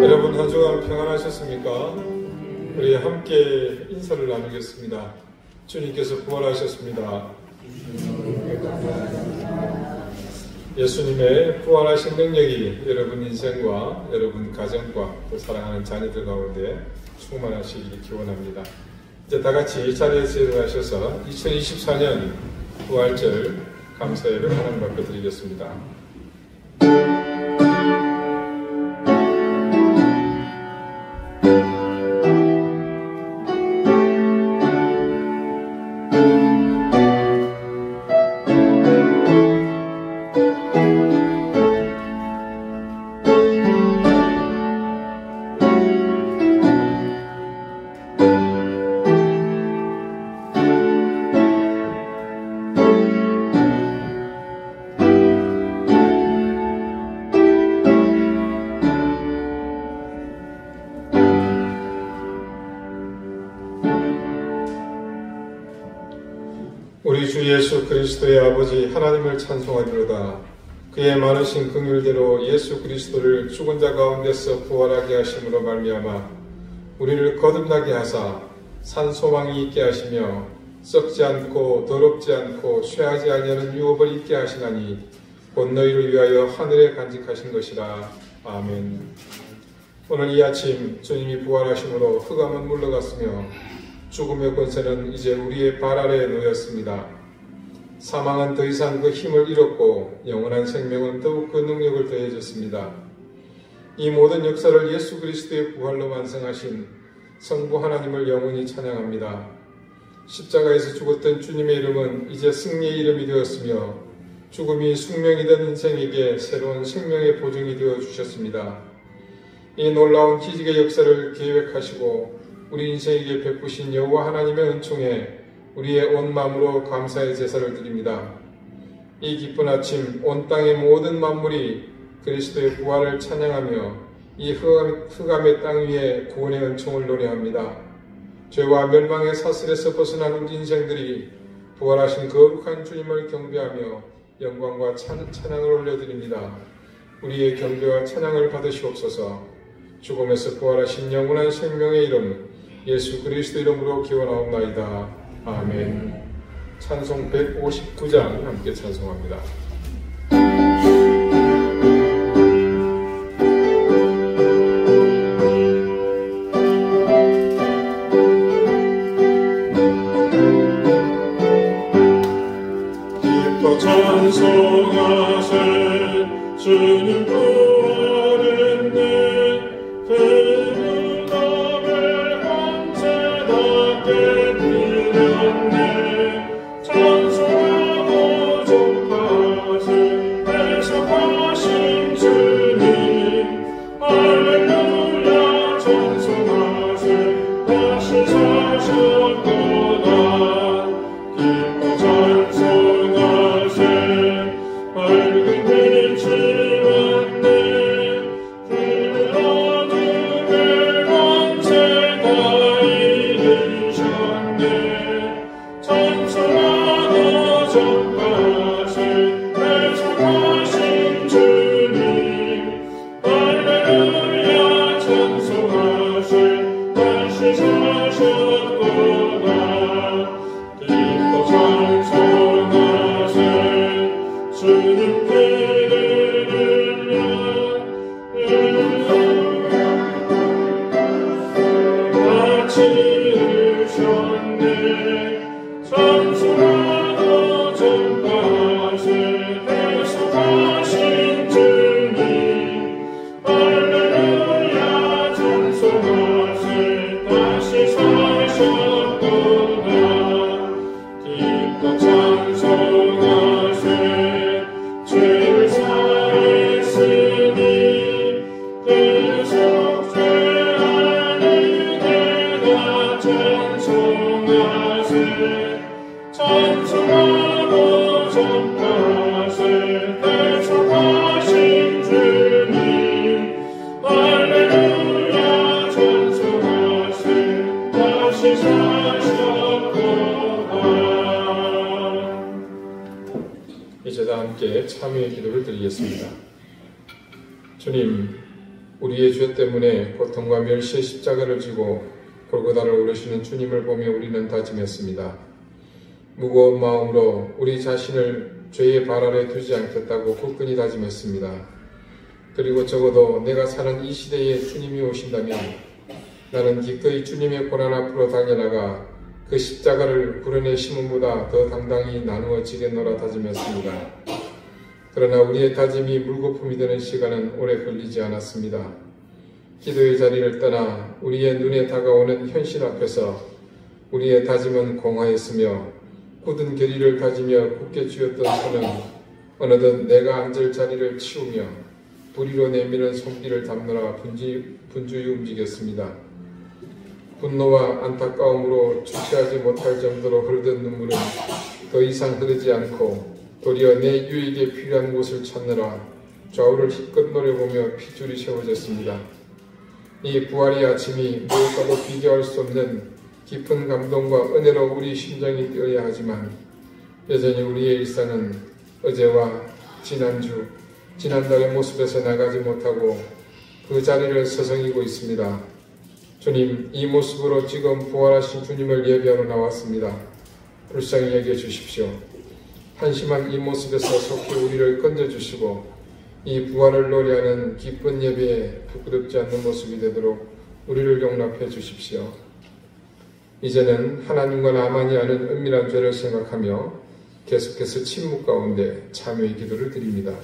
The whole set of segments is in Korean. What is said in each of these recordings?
여러분 한 주간 평안하셨습니까? 우리 함께 인사를 나누겠습니다. 주님께서 부활하셨습니다. 예수님의 부활하신 능력이 여러분 인생과 여러분 가정과 또 사랑하는 자녀들 가운데 충만하시길 기원합니다. 이제 다 같이 자리에서 일어나셔서 2024년 부활절 감사예를 하나님 앞에 드리겠습니다. 우리 주 예수 그리스도의 아버지 하나님을 찬송하리로다. 그의 많으신 긍휼대로 예수 그리스도를 죽은 자 가운데서 부활하게 하심으로 말미암아 우리를 거듭나게 하사 산 소망이 있게 하시며 썩지 않고 더럽지 않고 쇠하지 아니하는 유업을 있게 하시나니 곧 너희를 위하여 하늘에 간직하신 것이라. 아멘. 오늘 이 아침 주님이 부활하심으로 흑암은 물러갔으며 죽음의 권세는 이제 우리의 발 아래에 놓였습니다. 사망은 더 이상 그 힘을 잃었고 영원한 생명은 더욱 그 능력을 더해졌습니다. 이 모든 역사를 예수 그리스도의 부활로 완성하신 성부 하나님을 영원히 찬양합니다. 십자가에서 죽었던 주님의 이름은 이제 승리의 이름이 되었으며 죽음이 숙명이던 인생에게 새로운 생명의 보증이 되어 주셨습니다. 이 놀라운 기적의 역사를 계획하시고 우리 인생에게 베푸신 여호와 하나님의 은총에 우리의 온 마음으로 감사의 제사를 드립니다. 이 기쁜 아침 온 땅의 모든 만물이 그리스도의 부활을 찬양하며 이 흑암의 땅 위에 구원의 은총을 노래합니다. 죄와 멸망의 사슬에서 벗어난 우리 인생들이 부활하신 거룩한 주님을 경배하며 영광과 찬양을 올려드립니다. 우리의 경배와 찬양을 받으시옵소서. 죽음에서 부활하신 영원한 생명의 이름 예수 그리스도 이름으로 기원하옵나이다. 아멘. 찬송 159장 함께 찬송합니다. 기뻐 찬송하세 주님 부활했네. 이제 다 함께 참여의 기도를 드리겠습니다. 주님, 우리의 죄 때문에 고통과 멸시의 십자가를 지고 골고다를 오르시는 주님을 보며 우리는 다짐했습니다. 무거운 마음으로 우리 자신을 죄의 발 아래 두지 않겠다고 굳건히 다짐했습니다. 그리고 적어도 내가 사는 이 시대에 주님이 오신다면 나는 기꺼이 주님의 고난 앞으로 달려나가 그 십자가를 구련의 심음보다 더 당당히 나누어 지겠노라 다짐했습니다. 그러나 우리의 다짐이 물거품이 되는 시간은 오래 걸리지 않았습니다. 기도의 자리를 떠나 우리의 눈에 다가오는 현실 앞에서 우리의 다짐은 공허했으며 굳은 결의를 가지며 굳게 쥐었던 손은 어느덧 내가 앉을 자리를 치우며 부리로 내미는 손길을 담느라 분주히 움직였습니다. 분노와 안타까움으로 주체하지 못할 정도로 흐르던 눈물은 더 이상 흐르지 않고 도리어 내 유익에 필요한 곳을 찾느라 좌우를 힘껏 노려보며 핏줄이 세워졌습니다. 이 부활의 아침이 무엇과도 비교할 수 없는 깊은 감동과 은혜로 우리 심장이 뛰어야 하지만 여전히 우리의 일상은 어제와 지난달의 모습에서 나가지 못하고 그 자리를 서성이고 있습니다. 주님, 이 모습으로 지금 부활하신 주님을 예배하러 나왔습니다. 불쌍히 여겨주십시오. 한심한 이 모습에서 속히 우리를 건져주시고 이 부활을 노래하는 기쁜 예배에 부끄럽지 않는 모습이 되도록 우리를 용납해 주십시오. 이제는 하나님과 나만이 아는 은밀한 죄를 생각하며 계속해서 침묵 가운데 참여의 기도를 드립니다.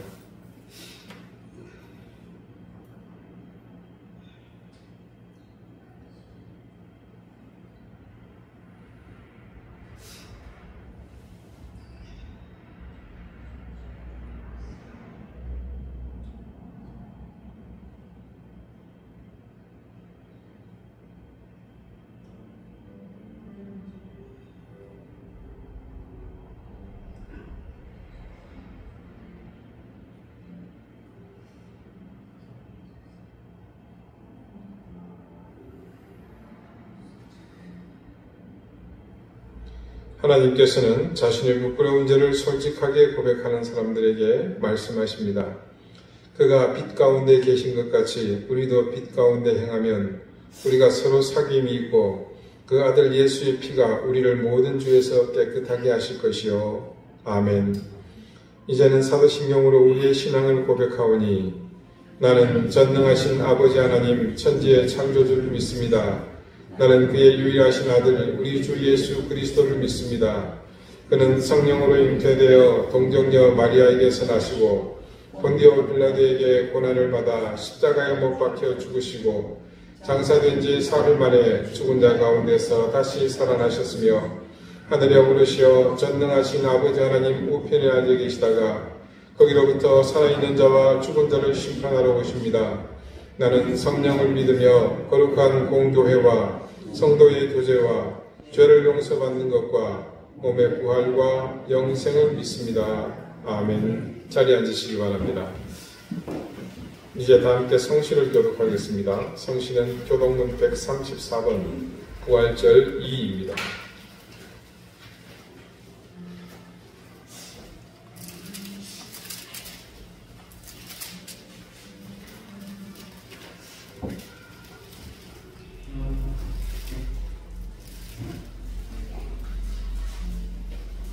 하나님께서는 자신의 부끄러운 죄를 솔직하게 고백하는 사람들에게 말씀하십니다. 그가 빛 가운데 계신 것 같이 우리도 빛 가운데 행하면 우리가 서로 사귐이 있고 그 아들 예수의 피가 우리를 모든 죄에서 깨끗하게 하실 것이요. 아멘. 이제는 사도신경으로 우리의 신앙을 고백하오니 나는 전능하신 아버지 하나님 천지의 창조주를 믿습니다. 나는 그의 유일하신 아들 우리 주 예수 그리스도를 믿습니다. 그는 성령으로 잉태되어 동정녀 마리아에게서 나시고 본디오 빌라도에게 고난을 받아 십자가에 못 박혀 죽으시고 장사된 지 사흘 만에 죽은 자 가운데서 다시 살아나셨으며 하늘에 오르시어 전능하신 아버지 하나님 우편에 앉아 계시다가 거기로부터 살아있는 자와 죽은 자를 심판하러 오십니다. 나는 성령을 믿으며 거룩한 공교회와 성도의 교제와 죄를 용서받는 것과 몸의 부활과 영생을 믿습니다. 아멘. 자리에 앉으시기 바랍니다. 이제 다 함께 성신을 교독하겠습니다. 성신은 교독문 134번 부활절 2입니다.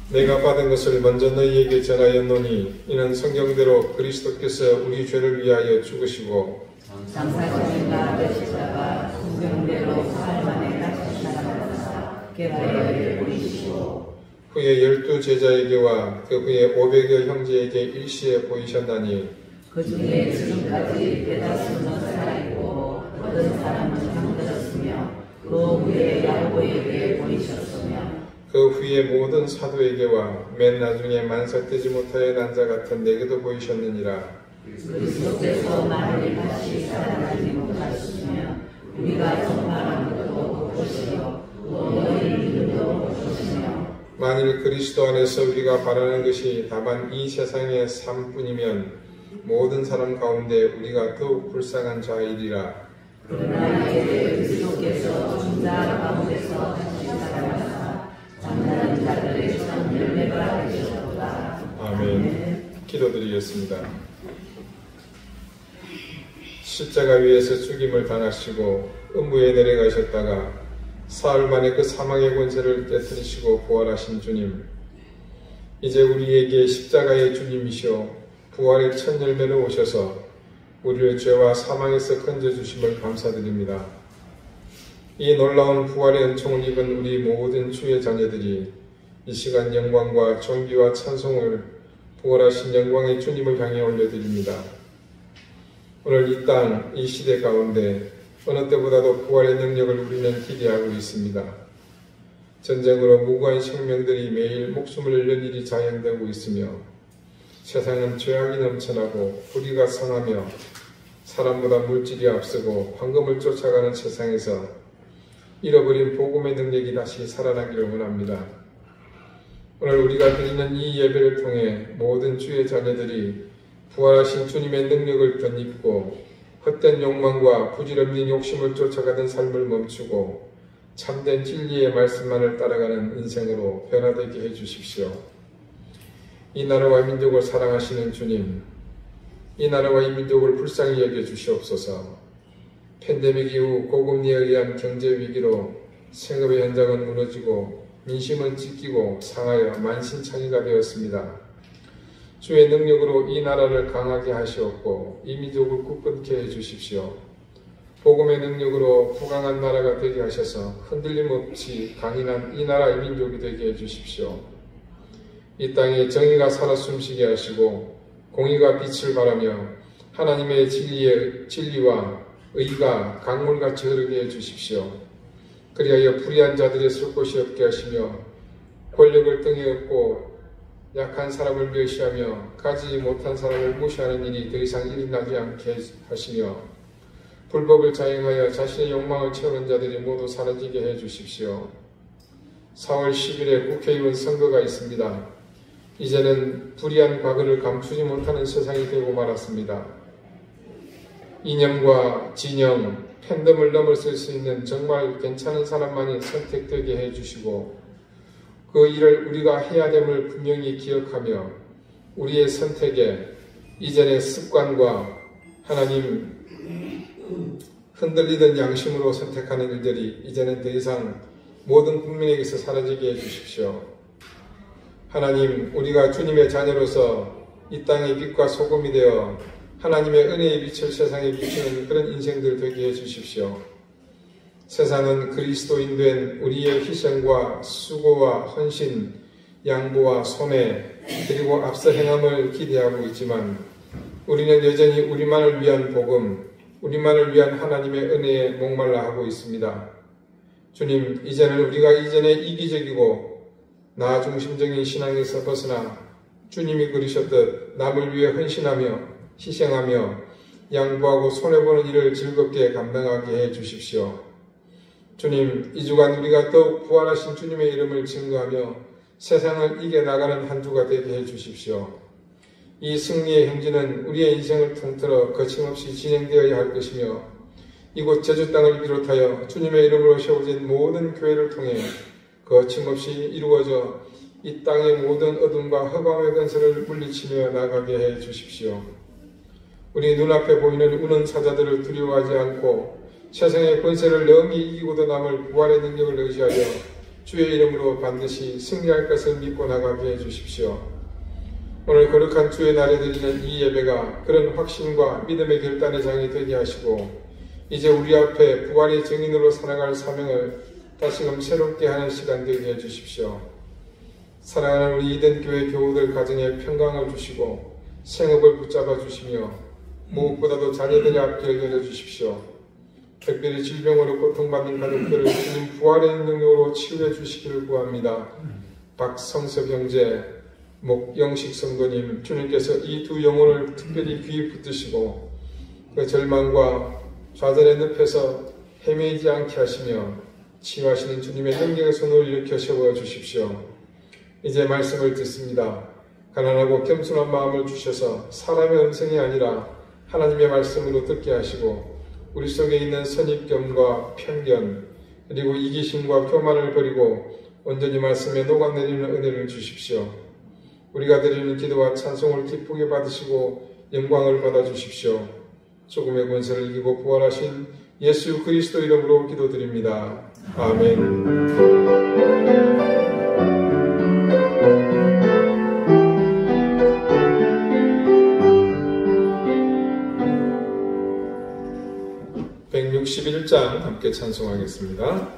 내가 받은 것을 먼저 너희에게 전하였노니 이는 성경대로 그리스도께서 우리 죄를 위하여 죽으시고 장사되신가 되시다가 성경대로 사흘 만에 다시 살아나사 개발하여 보이시고 후에 12 제자에게와 그 후에 500여 형제에게 일시에 보이셨나니 그 중에 지금까지 대다수는 살아있고 어떤 사람은 잠들었으며 그 후에 야고보에게 보이셨으며 그 후에 모든 사도에게와 맨 나중에 만삭되지 못하여 난 자 같은 내게도 보이셨느니라. 그리스도께서 만일 다시 살아나지 못하셨으며 우리가 전파하는 것도 못 보시며 또 너희 믿음도 못 보시며 만일 그리스도 안에서 우리가 바라는 것이 다만 이 세상의 삶뿐이면 모든 사람 가운데 우리가 더욱 불쌍한 자이리라. 그러나 이제 그리스도께서 죽은 자 가운데서 다시 살아나사 잠자는 자들의 전 열매가 되셨도다. 아멘. 기도드리겠습니다. 십자가 위에서 죽임을 당하시고 음부에 내려가셨다가 사흘 만에 그 사망의 권세를 깨뜨리시고 부활하신 주님, 이제 우리에게 십자가의 주님이시오 부활의 첫 열매로 오셔서 우리를 죄와 사망에서 건져주심을 감사드립니다. 이 놀라운 부활의 은총을 입은 우리 모든 주의 자녀들이 이 시간 영광과 존귀와 찬송을 부활하신 영광의 주님을 향해 올려드립니다. 오늘 이 땅, 이 시대 가운데 어느 때보다도 부활의 능력을 우리는 기대하고 있습니다. 전쟁으로 무고한 생명들이 매일 목숨을 잃는 일이 자행되고 있으며 세상은 죄악이 넘쳐나고 불의가 성하며 사람보다 물질이 앞서고 황금을 쫓아가는 세상에서 잃어버린 복음의 능력이 다시 살아나기를 원합니다. 오늘 우리가 드리는 이 예배를 통해 모든 주의 자녀들이 부활하신 주님의 능력을 덧입고 헛된 욕망과 부질없는 욕심을 쫓아가던 삶을 멈추고 참된 진리의 말씀만을 따라가는 인생으로 변화되게 해주십시오. 이 나라와 민족을 사랑하시는 주님, 이 나라와 이 민족을 불쌍히 여겨주시옵소서. 팬데믹 이후 고금리에 의한 경제 위기로 생업의 현장은 무너지고 민심은 찢기고 상하여 만신창이가 되었습니다. 주의 능력으로 이 나라를 강하게 하시옵고 이 민족을 굳건케 해주십시오. 복음의 능력으로 부강한 나라가 되게 하셔서 흔들림 없이 강인한 이 나라 이 민족이 되게 해주십시오. 이 땅에 정의가 살아 숨쉬게 하시고 공의가 빛을 발하며 하나님의 진리와 의가 강물같이 흐르게 해주십시오. 그리하여 불의한 자들의 설 곳이 없게 하시며 권력을 등에 업고 약한 사람을 멸시하며 가지지 못한 사람을 무시하는 일이 더 이상 일어나지 않게 하시며 불법을 자행하여 자신의 욕망을 채우는 자들이 모두 사라지게 해주십시오. 4월 10일에 국회의원 선거가 있습니다. 이제는 불의한 과거를 감추지 못하는 세상이 되고 말았습니다. 이념과 진영, 팬덤을 넘어설 수 있는 정말 괜찮은 사람만이 선택되게 해주시고 그 일을 우리가 해야 됨을 분명히 기억하며 우리의 선택에 이전의 습관과 하나님 흔들리던 양심으로 선택하는 일들이 이제는 더 이상 모든 국민에게서 사라지게 해주십시오. 하나님, 우리가 주님의 자녀로서 이 땅의 빛과 소금이 되어 하나님의 은혜의 빛을 세상에 비추는 그런 인생들 되게 해주십시오. 세상은 그리스도인 된 우리의 희생과 수고와 헌신, 양보와 소매, 그리고 앞서 행함을 기대하고 있지만 우리는 여전히 우리만을 위한 복음, 우리만을 위한 하나님의 은혜에 목말라 하고 있습니다. 주님, 이제는 우리가 이전에 이기적이고 나 중심적인 신앙에서 벗어나 주님이 그리셨듯 남을 위해 헌신하며 희생하며 양보하고 손해보는 일을 즐겁게 감당하게 해 주십시오. 주님, 이 주간 우리가 더욱 부활하신 주님의 이름을 증거하며 세상을 이겨나가는 한 주가 되게 해 주십시오. 이 승리의 행진은 우리의 인생을 통틀어 거침없이 진행되어야 할 것이며 이곳 제주 땅을 비롯하여 주님의 이름으로 세워진 모든 교회를 통해 거침없이 이루어져 이 땅의 모든 어둠과 허감의 건설을 물리치며 나가게 해 주십시오. 우리 눈앞에 보이는 우는 사자들을 두려워하지 않고 세상의 권세를 능히 이기고도 남을 부활의 능력을 의지하여 주의 이름으로 반드시 승리할 것을 믿고 나가게 해 주십시오. 오늘 거룩한 주의 날에 드리는 이 예배가 그런 확신과 믿음의 결단의 장이 되게 하시고 이제 우리 앞에 부활의 증인으로 살아갈 사명을 다시금 새롭게 하는 시간 되게 해 주십시오. 사랑하는 우리 이든교회 교우들 가정에 평강을 주시고 생업을 붙잡아 주시며 무엇보다도 자녀들의 앞길을 열어주십시오. 특별히 질병으로 고통받는 가족들을 주님 부활의 능력으로 치유해 주시기를 구합니다. 박성섭 형제, 목영식 성도님, 주님께서 이 두 영혼을 특별히 귀에 붙드시고 그 절망과 좌절의 늪에서 헤매이지 않게 하시며 치유하시는 주님의 능력의 손을 일으켜 세워주십시오. 이제 말씀을 듣습니다. 가난하고 겸손한 마음을 주셔서 사람의 음성이 아니라 하나님의 말씀으로 듣게 하시고 우리 속에 있는 선입견과 편견 그리고 이기심과 교만을 버리고 온전히 말씀에 녹아내리는 은혜를 주십시오. 우리가 드리는 기도와 찬송을 기쁘게 받으시고 영광을 받아주십시오. 죽음의 권세를 이기고 부활하신 예수 그리스도 이름으로 기도드립니다. 아멘. 161장 함께 찬송하겠습니다.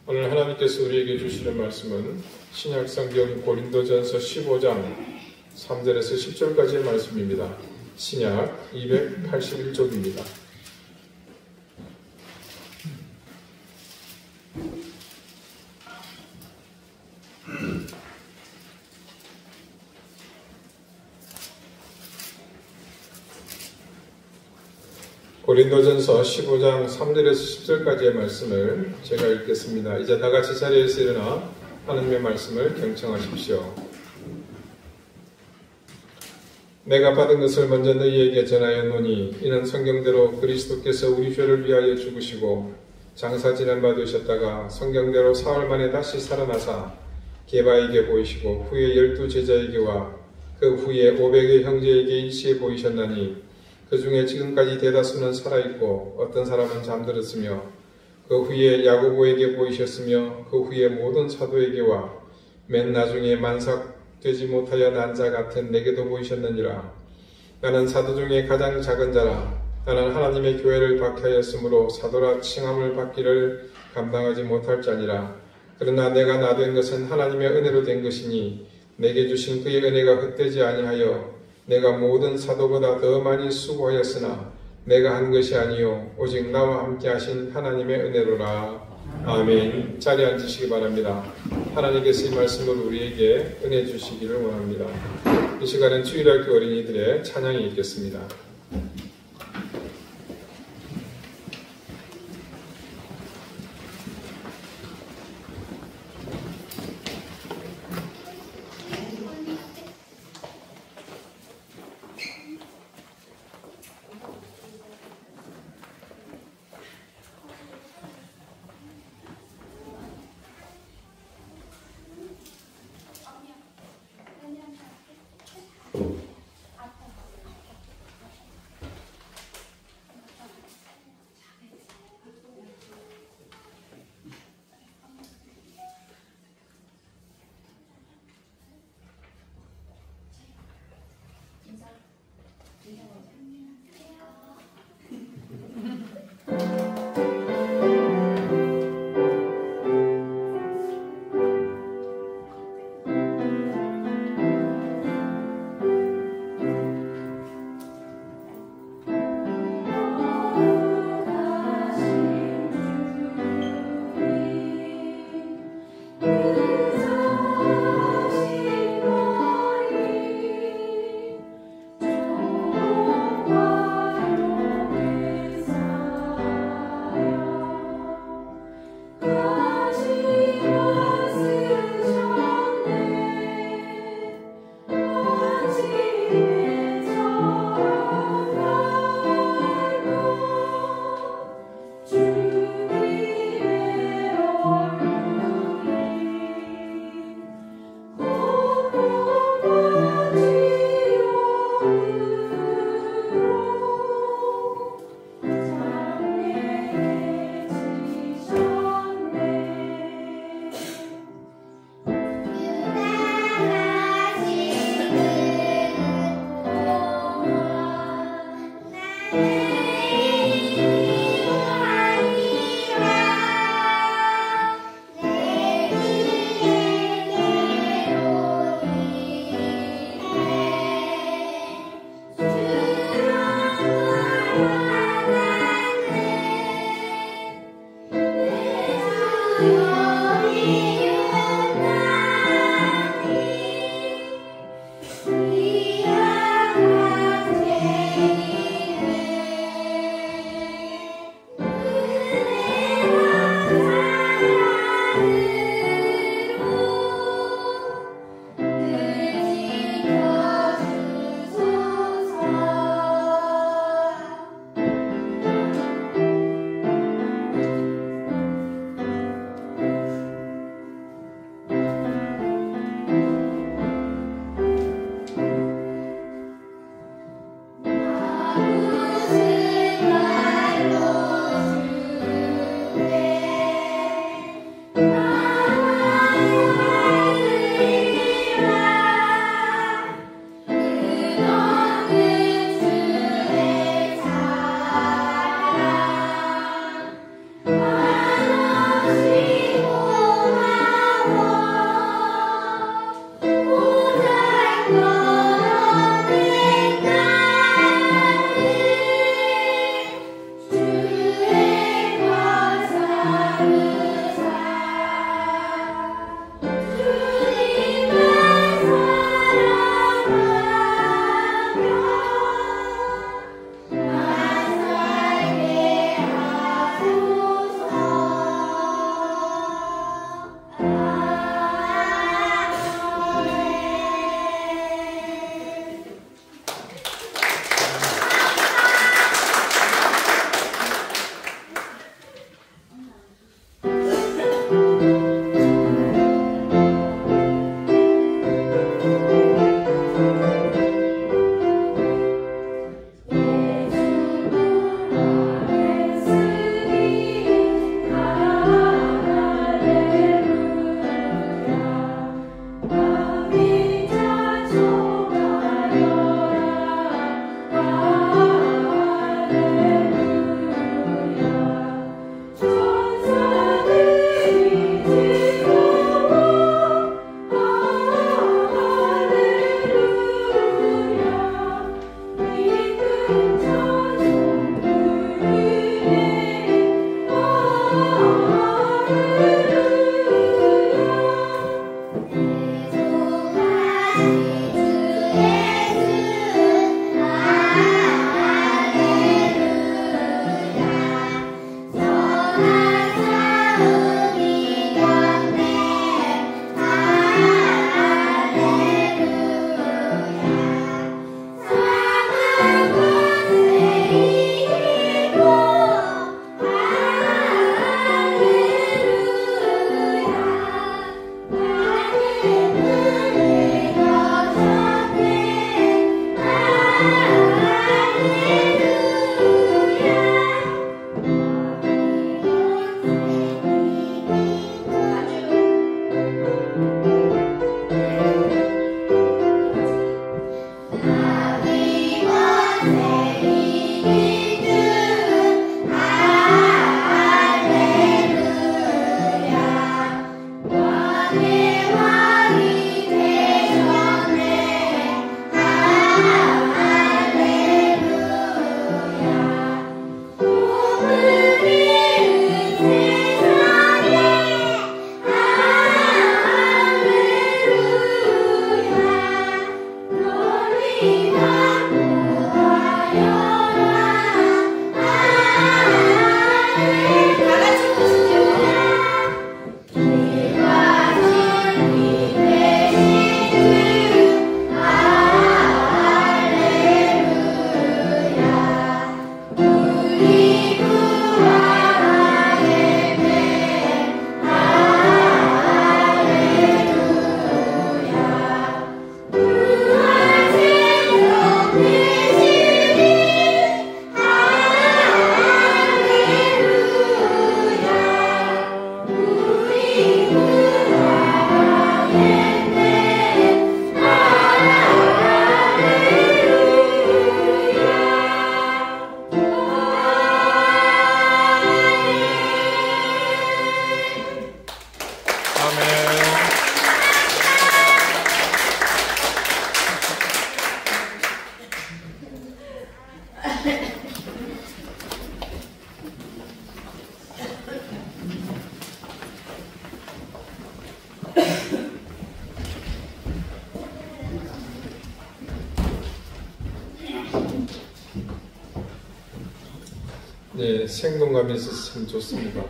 오늘 하나님께서 우리에게 주시는 말씀은 신약성경 고린도전서 15장 3절에서 10절까지의 말씀입니다. 신약 281쪽입니다. 고린도전서 15장 3절에서 10절까지의 말씀을 제가 읽겠습니다. 이제 다 같이 자리에서 일어나 하나님의 말씀을 경청하십시오. 내가 받은 것을 먼저 너희에게 전하였노니 이는 성경대로 그리스도께서 우리 죄를 위하여 죽으시고 장사 지낸 바 되셨다가 성경대로 사흘 만에 다시 살아나사 게바에게 보이시고 후에 12제자에게와 그 후에 500의 형제에게 일시에 보이셨나니 그 중에 지금까지 대다수는 살아있고 어떤 사람은 잠들었으며 그 후에 야고보에게 보이셨으며 그 후에 모든 사도에게와 맨 나중에 만삭되지 못하여 난 자 같은 내게도 보이셨느니라. 나는 사도 중에 가장 작은 자라. 나는 하나님의 교회를 박해하였으므로 사도라 칭함을 받기를 감당하지 못할 자니라. 그러나 내가 나된 것은 하나님의 은혜로 된 것이니 내게 주신 그의 은혜가 헛되지 아니하여 내가 모든 사도보다 더 많이 수고하였으나 내가 한 것이 아니요 오직 나와 함께 하신 하나님의 은혜로라. 아멘. 자리에 앉으시기 바랍니다. 하나님께서 이 말씀을 우리에게 은혜 주시기를 원합니다. 이 시간은 주일학교 어린이들의 찬양이 있겠습니다. 네, 생동감이 있어서 참 좋습니다.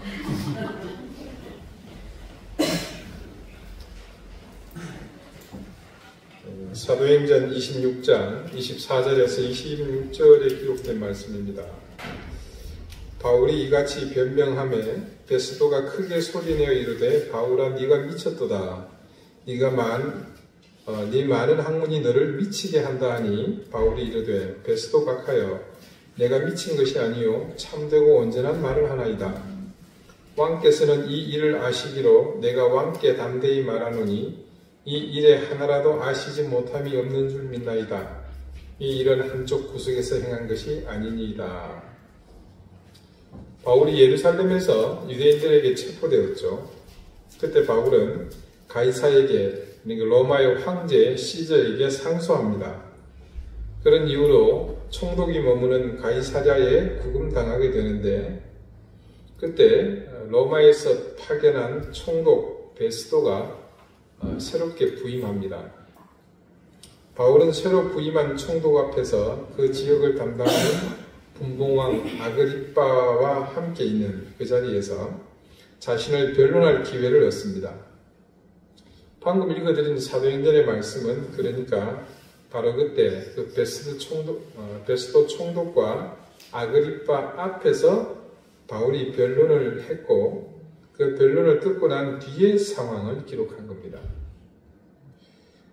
사도행전 26장 24절에서 26절에 기록된 말씀입니다. 바울이 이같이 변명하매 베스도가 크게 소리내어 이르되 바울아 네가 미쳤도다. 네 많은 학문이 너를 미치게 한다 하니 바울이 이르되 베스도 각하여 내가 미친 것이 아니요 참되고 온전한 말을 하나이다. 왕께서는 이 일을 아시기로 내가 왕께 담대히 말하노니 이 일에 하나라도 아시지 못함이 없는 줄 믿나이다. 이 일은 한쪽 구석에서 행한 것이 아니니이다. 바울이 예루살렘에서 유대인들에게 체포되었죠. 그때 바울은 가이사에게, 로마의 황제 시저에게 상소합니다. 그런 이유로 총독이 머무는 가이사랴에 구금당하게 되는데, 그때 로마에서 파견한 총독 베스도가 새롭게 부임합니다. 바울은 새로 부임한 총독 앞에서 그 지역을 담당하는 분봉왕 아그리빠와 함께 있는 그 자리에서 자신을 변론할 기회를 얻습니다. 방금 읽어드린 사도행전의 말씀은 그러니까 바로 그때 그 베스도 총독과 아그리빠 앞에서 바울이 변론을 했고 그 변론을 듣고 난 뒤의 상황을 기록한 겁니다.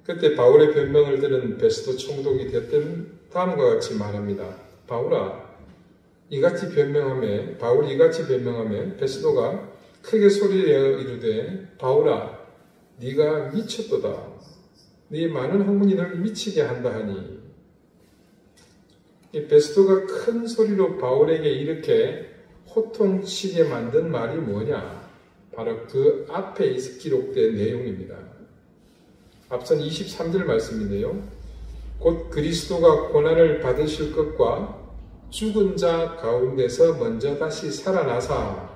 그때 바울의 변명을 들은 베스도 총독이 됐던 다음과 같이 말합니다. 바울이 이같이 변명하며 베스도가 크게 소리내어 이르되 바울아 네가 미쳤도다. 네 많은 학문이 너를 미치게 한다 하니. 이 베스도가 큰 소리로 바울에게 이렇게 호통치게 만든 말이 뭐냐? 바로 그 앞에 기록된 내용입니다. 앞선 23절 말씀인데요. 곧 그리스도가 고난을 받으실 것과 죽은 자 가운데서 먼저 다시 살아나사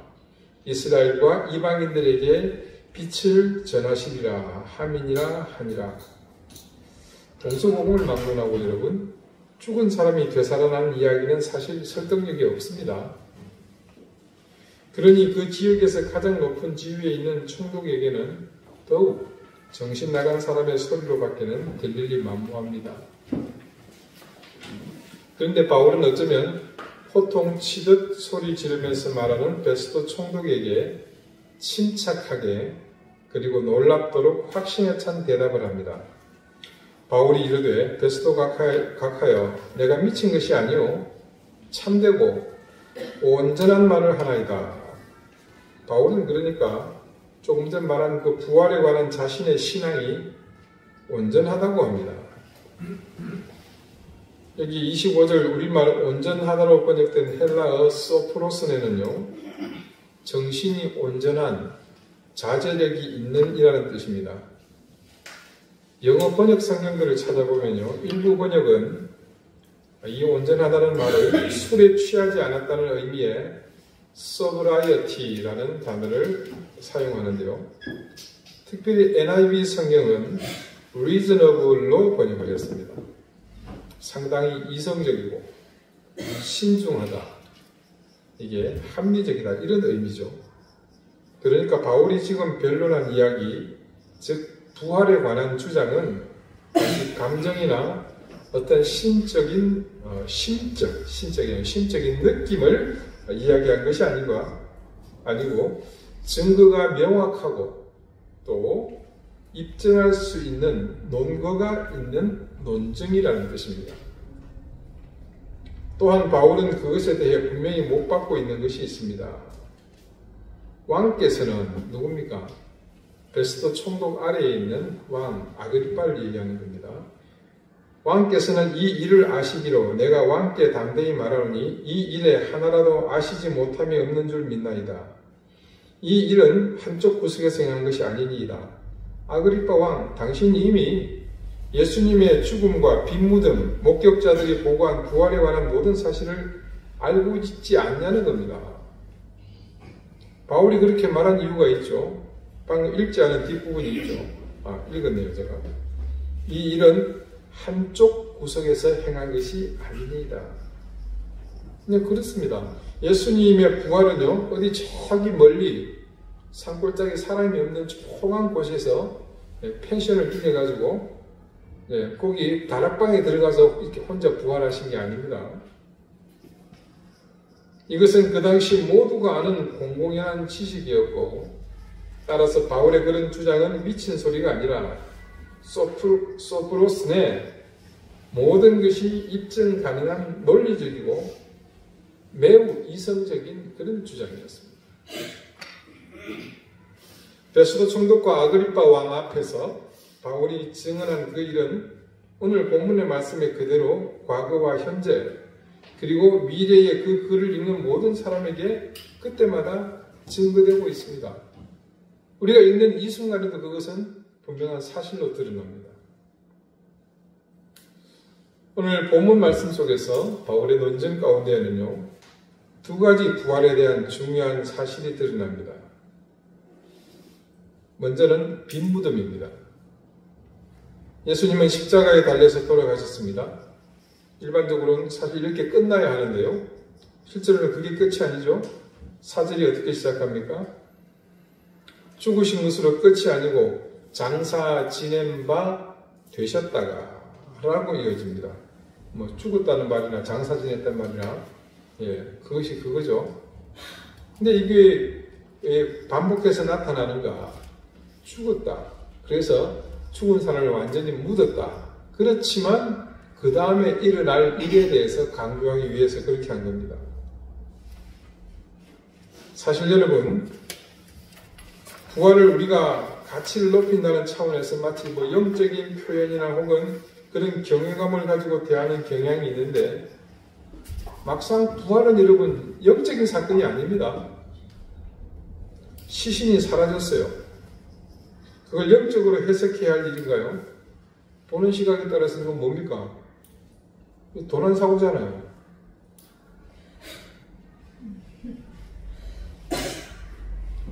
이스라엘과 이방인들에게 빛을 전하시리라 함이니라 하니라. 동서고금을 막론하고 여러분, 죽은 사람이 되살아나는 이야기는 사실 설득력이 없습니다. 그러니 그 지역에서 가장 높은 지위에 있는 총독에게는 더욱 정신 나간 사람의 소리로밖에는 들리기 만무합니다. 그런데 바울은 어쩌면 호통치듯 소리 지르면서 말하는 베스도 총독에게 침착하게 그리고 놀랍도록 확신에 찬 대답을 합니다. 바울이 이르되 베스도 각하여 내가 미친 것이 아니오 참되고 온전한 말을 하나이다. 바울은 그러니까 조금 전 말한 그 부활에 관한 자신의 신앙이 온전하다고 합니다. 여기 25절 우리말 온전하다로 번역된 헬라어 소프로스네는요, 정신이 온전한, 자제력이 있는 이라는 뜻입니다. 영어 번역 성경들을 찾아보면요, 일부 번역은 이 온전하다는 말을 술에 취하지 않았다는 의미의 sobriety라는 단어를 사용하는데요. 특별히 NIV 성경은 reasonable로 번역을 했습니다. 상당히 이성적이고 신중하다, 이게 합리적이다, 이런 의미죠. 그러니까 바울이 지금 변론한 이야기, 즉 부활에 관한 주장은 감정이나 어떤 심적인 느낌을 이야기한 것이 아니고 증거가 명확하고 또 입증할 수 있는 논거가 있는 논증이라는 뜻입니다. 또한 바울은 그것에 대해 분명히 못 받고 있는 것이 있습니다. 왕께서는 누굽니까? 베스도 총독 아래에 있는 왕 아그리빠를 얘기하는 겁니다. 왕께서는 이 일을 아시기로 내가 왕께 담대히 말하노니 이 일에 하나라도 아시지 못함이 없는 줄 믿나이다. 이 일은 한쪽 구석에서 행한 것이 아니니이다. 아그리빠 왕, 당신이 이미 예수님의 죽음과 빈 무덤, 목격자들이 보고한 부활에 관한 모든 사실을 알고 있지 않냐는 겁니다. 바울이 그렇게 말한 이유가 있죠. 방금 읽지 않은 뒷부분이 있죠. 읽었네요, 제가. 이 일은 한쪽 구석에서 행한 것이 아닙니다. 그냥 그렇습니다. 예수님의 부활은요, 어디 저기 멀리 산골짜기 사람이 없는 조그만 곳에서 펜션을 빌려가지고 거기 다락방에 들어가서 이렇게 혼자 부활하신 게 아닙니다. 이것은 그 당시 모두가 아는 공공연한 지식이었고, 따라서 바울의 그런 주장은 미친 소리가 아니라 소프로스네 모든 것이 입증 가능한 논리적이고 매우 이성적인 그런 주장이었습니다. 베스도 총독과 아그리빠 왕 앞에서 바울이 증언한 그 일은 오늘 본문의 말씀에 그대로 과거와 현재 그리고 미래의 그 글을 읽는 모든 사람에게 그때마다 증거되고 있습니다. 우리가 읽는 이 순간에도 그것은 분명한 사실로 드러납니다. 오늘 본문 말씀 속에서 바울의 논증 가운데에는요, 두 가지 부활에 대한 중요한 사실이 드러납니다. 먼저는 빈 무덤입니다. 예수님은 십자가에 달려서 돌아가셨습니다. 일반적으로는 사실 이렇게 끝나야 하는데요, 실제로는 그게 끝이 아니죠. 사절이 어떻게 시작합니까? 죽으신 것으로 끝이 아니고 장사 지낸 바 되셨다가 라고 이어집니다. 죽었다는 말이나 장사 지냈다는 말이나 그것이 그거죠. 근데 이게 왜 반복해서 나타나는가? 죽었다. 그래서 죽은 사람을 완전히 묻었다. 그렇지만 그 다음에 일어날 일에 대해서 강조하기 위해서 그렇게 한 겁니다. 사실 여러분, 부활을 우리가 가치를 높인다는 차원에서 마치 영적인 표현이나 혹은 그런 경외감을 가지고 대하는 경향이 있는데, 막상 부활은 여러분 영적인 사건이 아닙니다. 시신이 사라졌어요. 그걸 영적으로 해석해야 할 일인가요? 보는 시각에 따라서 그건 뭡니까? 도난사고잖아요.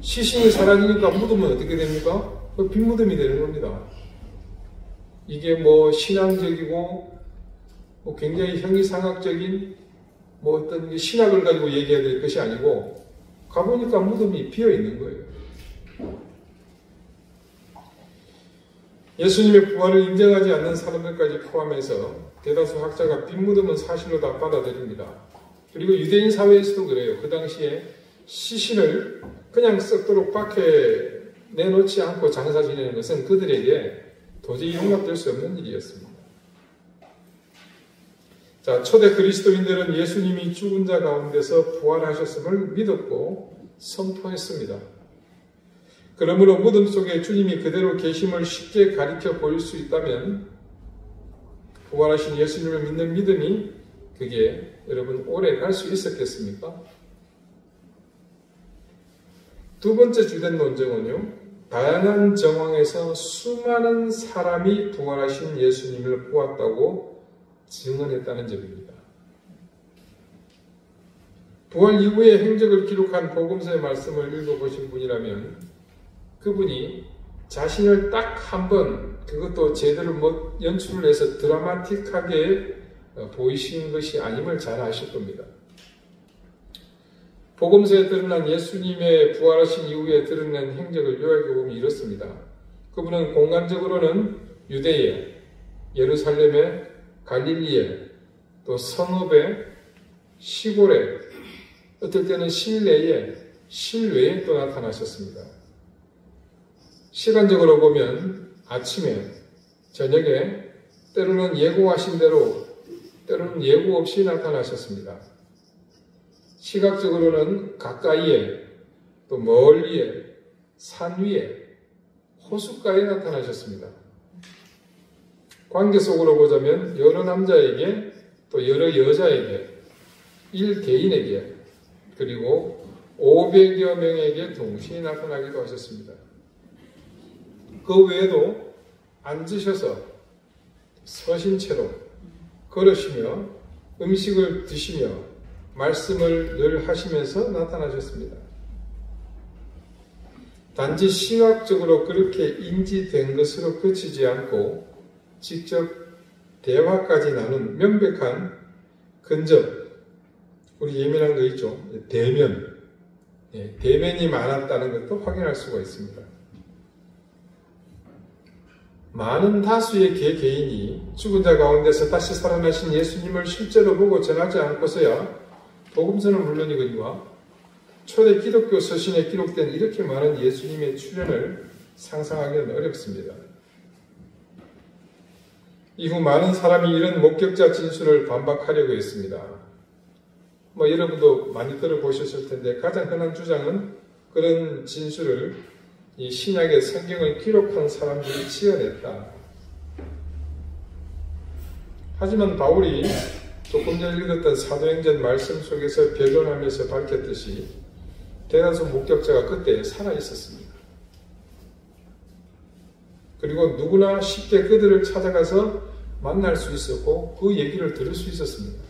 시신이 사라지니까 묻으면 어떻게 됩니까? 빈 무덤이 되는 겁니다. 이게 신앙적이고 굉장히 형이상학적인 어떤 신학을 가지고 얘기해야 될 것이 아니고, 가보니까 무덤이 비어 있는 거예요. 예수님의 부활을 인정하지 않는 사람들까지 포함해서 대다수 학자가 빈 무덤은 사실로 다 받아들입니다. 그리고 유대인 사회에서도 그래요. 그 당시에 시신을 그냥 썩도록 밖에 내놓지 않고 장사 지내는 것은 그들에게 도저히 용납될 수 없는 일이었습니다. 자, 초대 그리스도인들은 예수님이 죽은 자 가운데서 부활하셨음을 믿었고 선포했습니다. 그러므로 무덤 속에 주님이 그대로 계심을 쉽게 가리켜 보일 수 있다면 부활하신 예수님을 믿는 믿음이 그게 여러분 오래 갈 수 있었겠습니까? 두 번째 주된 논증은요, 다양한 정황에서 수많은 사람이 부활하신 예수님을 보았다고 증언했다는 점입니다. 부활 이후의 행적을 기록한 복음서의 말씀을 읽어보신 분이라면 그분이 자신을 딱 한 번, 그것도 제대로 연출을 해서 드라마틱하게 보이신 것이 아님을 잘 아실 겁니다. 복음서에 드러난 예수님의 부활하신 이후에 드러난 행적을 요약해보면 이렇습니다. 그분은 공간적으로는 유대에, 예루살렘에, 갈릴리에, 또 성읍에, 시골에, 어떨 때는 실내에, 실외에 또 나타나셨습니다. 시간적으로 보면 아침에, 저녁에, 때로는 예고하신 대로, 때로는 예고 없이 나타나셨습니다. 시각적으로는 가까이에, 또 멀리에, 산 위에, 호숫가에 나타나셨습니다. 관계 속으로 보자면 여러 남자에게, 또 여러 여자에게, 1개인에게, 그리고 500여 명에게 동시에 나타나기도 하셨습니다. 그 외에도 앉으셔서 서신 채로 걸으시며 음식을 드시며 말씀을 늘 하시면서 나타나셨습니다. 단지 시각적으로 그렇게 인지된 것으로 그치지 않고 직접 대화까지 나눈 명백한 근접, 우리 예민한 거 있죠? 대면. 대면이 많았다는 것도 확인할 수가 있습니다. 많은 다수의 개개인이 죽은 자 가운데서 다시 살아나신 예수님을 실제로 보고 전하지 않고서야 복음서는 물론이거니와 초대 기독교 서신에 기록된 이렇게 많은 예수님의 출현을 상상하기는 어렵습니다. 이후 많은 사람이 이런 목격자 진술을 반박하려고 했습니다. 여러분도 많이 들어보셨을 텐데 가장 흔한 주장은 그런 진술을 이 신약의 성경을 기록한 사람들이 지어냈다. 하지만 바울이 조금 전에 읽었던 사도행전 말씀 속에서 변론하면서 밝혔듯이 대다수 목격자가 그때 살아있었습니다. 그리고 누구나 쉽게 그들을 찾아가서 만날 수 있었고 그 얘기를 들을 수 있었습니다.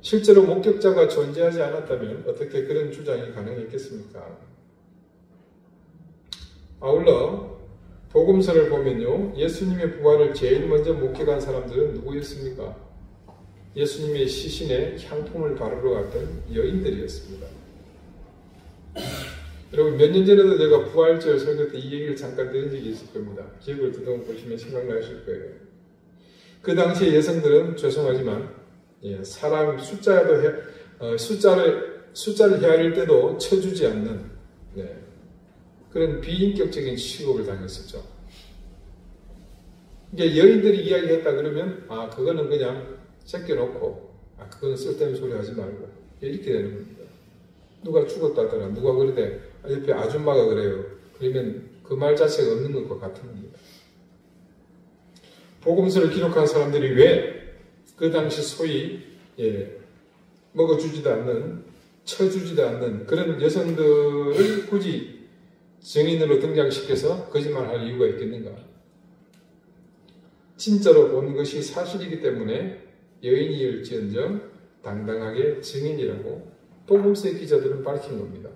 실제로 목격자가 존재하지 않았다면 어떻게 그런 주장이 가능했겠습니까? 아울러 복음서를 보면요, 예수님의 부활을 제일 먼저 목격한 사람들은 누구였습니까? 예수님의 시신에 향품을 바르러 갔던 여인들이었습니다. 여러분, 몇 년 전에도 제가 부활절 설교 때 이 얘기를 잠깐 드린 적이 있을 겁니다. 기억을 더듬어 보시면 생각나실 거예요. 그 당시에 여성들은 죄송하지만 사람 숫자를 헤아릴 때도 쳐주지 않는 그런 비인격적인 취급을 당했었죠. 이게 여인들이 이야기했다 그러면 그거는 그냥 제껴놓고 그건 쓸데없는 소리 하지 말고 이렇게 되는 겁니다. 누가 죽었다더라, 누가 그러대, 옆에 아줌마가 그래요. 그러면 그 말 자체가 없는 것과 같은 겁니다. 복음서를 기록한 사람들이 왜 그 당시 소위 먹어주지도 않는, 쳐주지도 않는 그런 여성들을 굳이 증인으로 등장시켜서 거짓말할 이유가 있겠는가? 진짜로 본 것이 사실이기 때문에 여인이일지언정 당당하게 증인이라고 복음서의 기자들은 밝힌 겁니다.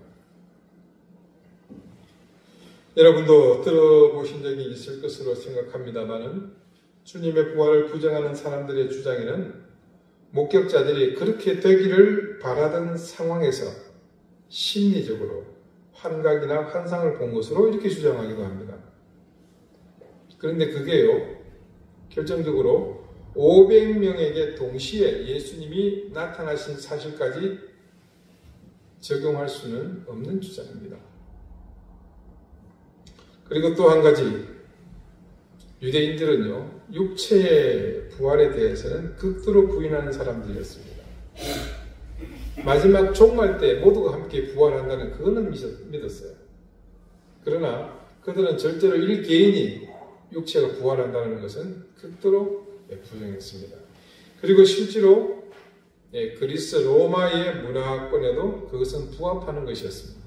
여러분도 들어보신 적이 있을 것으로 생각합니다마는 주님의 부활을 부정하는 사람들의 주장에는 목격자들이 그렇게 되기를 바라던 상황에서 심리적으로 환각이나 환상을 본 것으로 이렇게 주장하기도 합니다. 그런데 그게요, 결정적으로 500명에게 동시에 예수님이 나타나신 사실까지 적용할 수는 없는 주장입니다. 그리고 또 한 가지, 유대인들은요, 육체의 부활에 대해서는 극도로 부인하는 사람들이었습니다. 마지막 종말 때 모두가 함께 부활한다는 그거는 믿었어요. 그러나 그들은 절대로 일개인이 육체가 부활한다는 것은 극도로 부정했습니다. 그리고 실제로 그리스 로마의 문화권에도 그것은 부합하는 것이었습니다.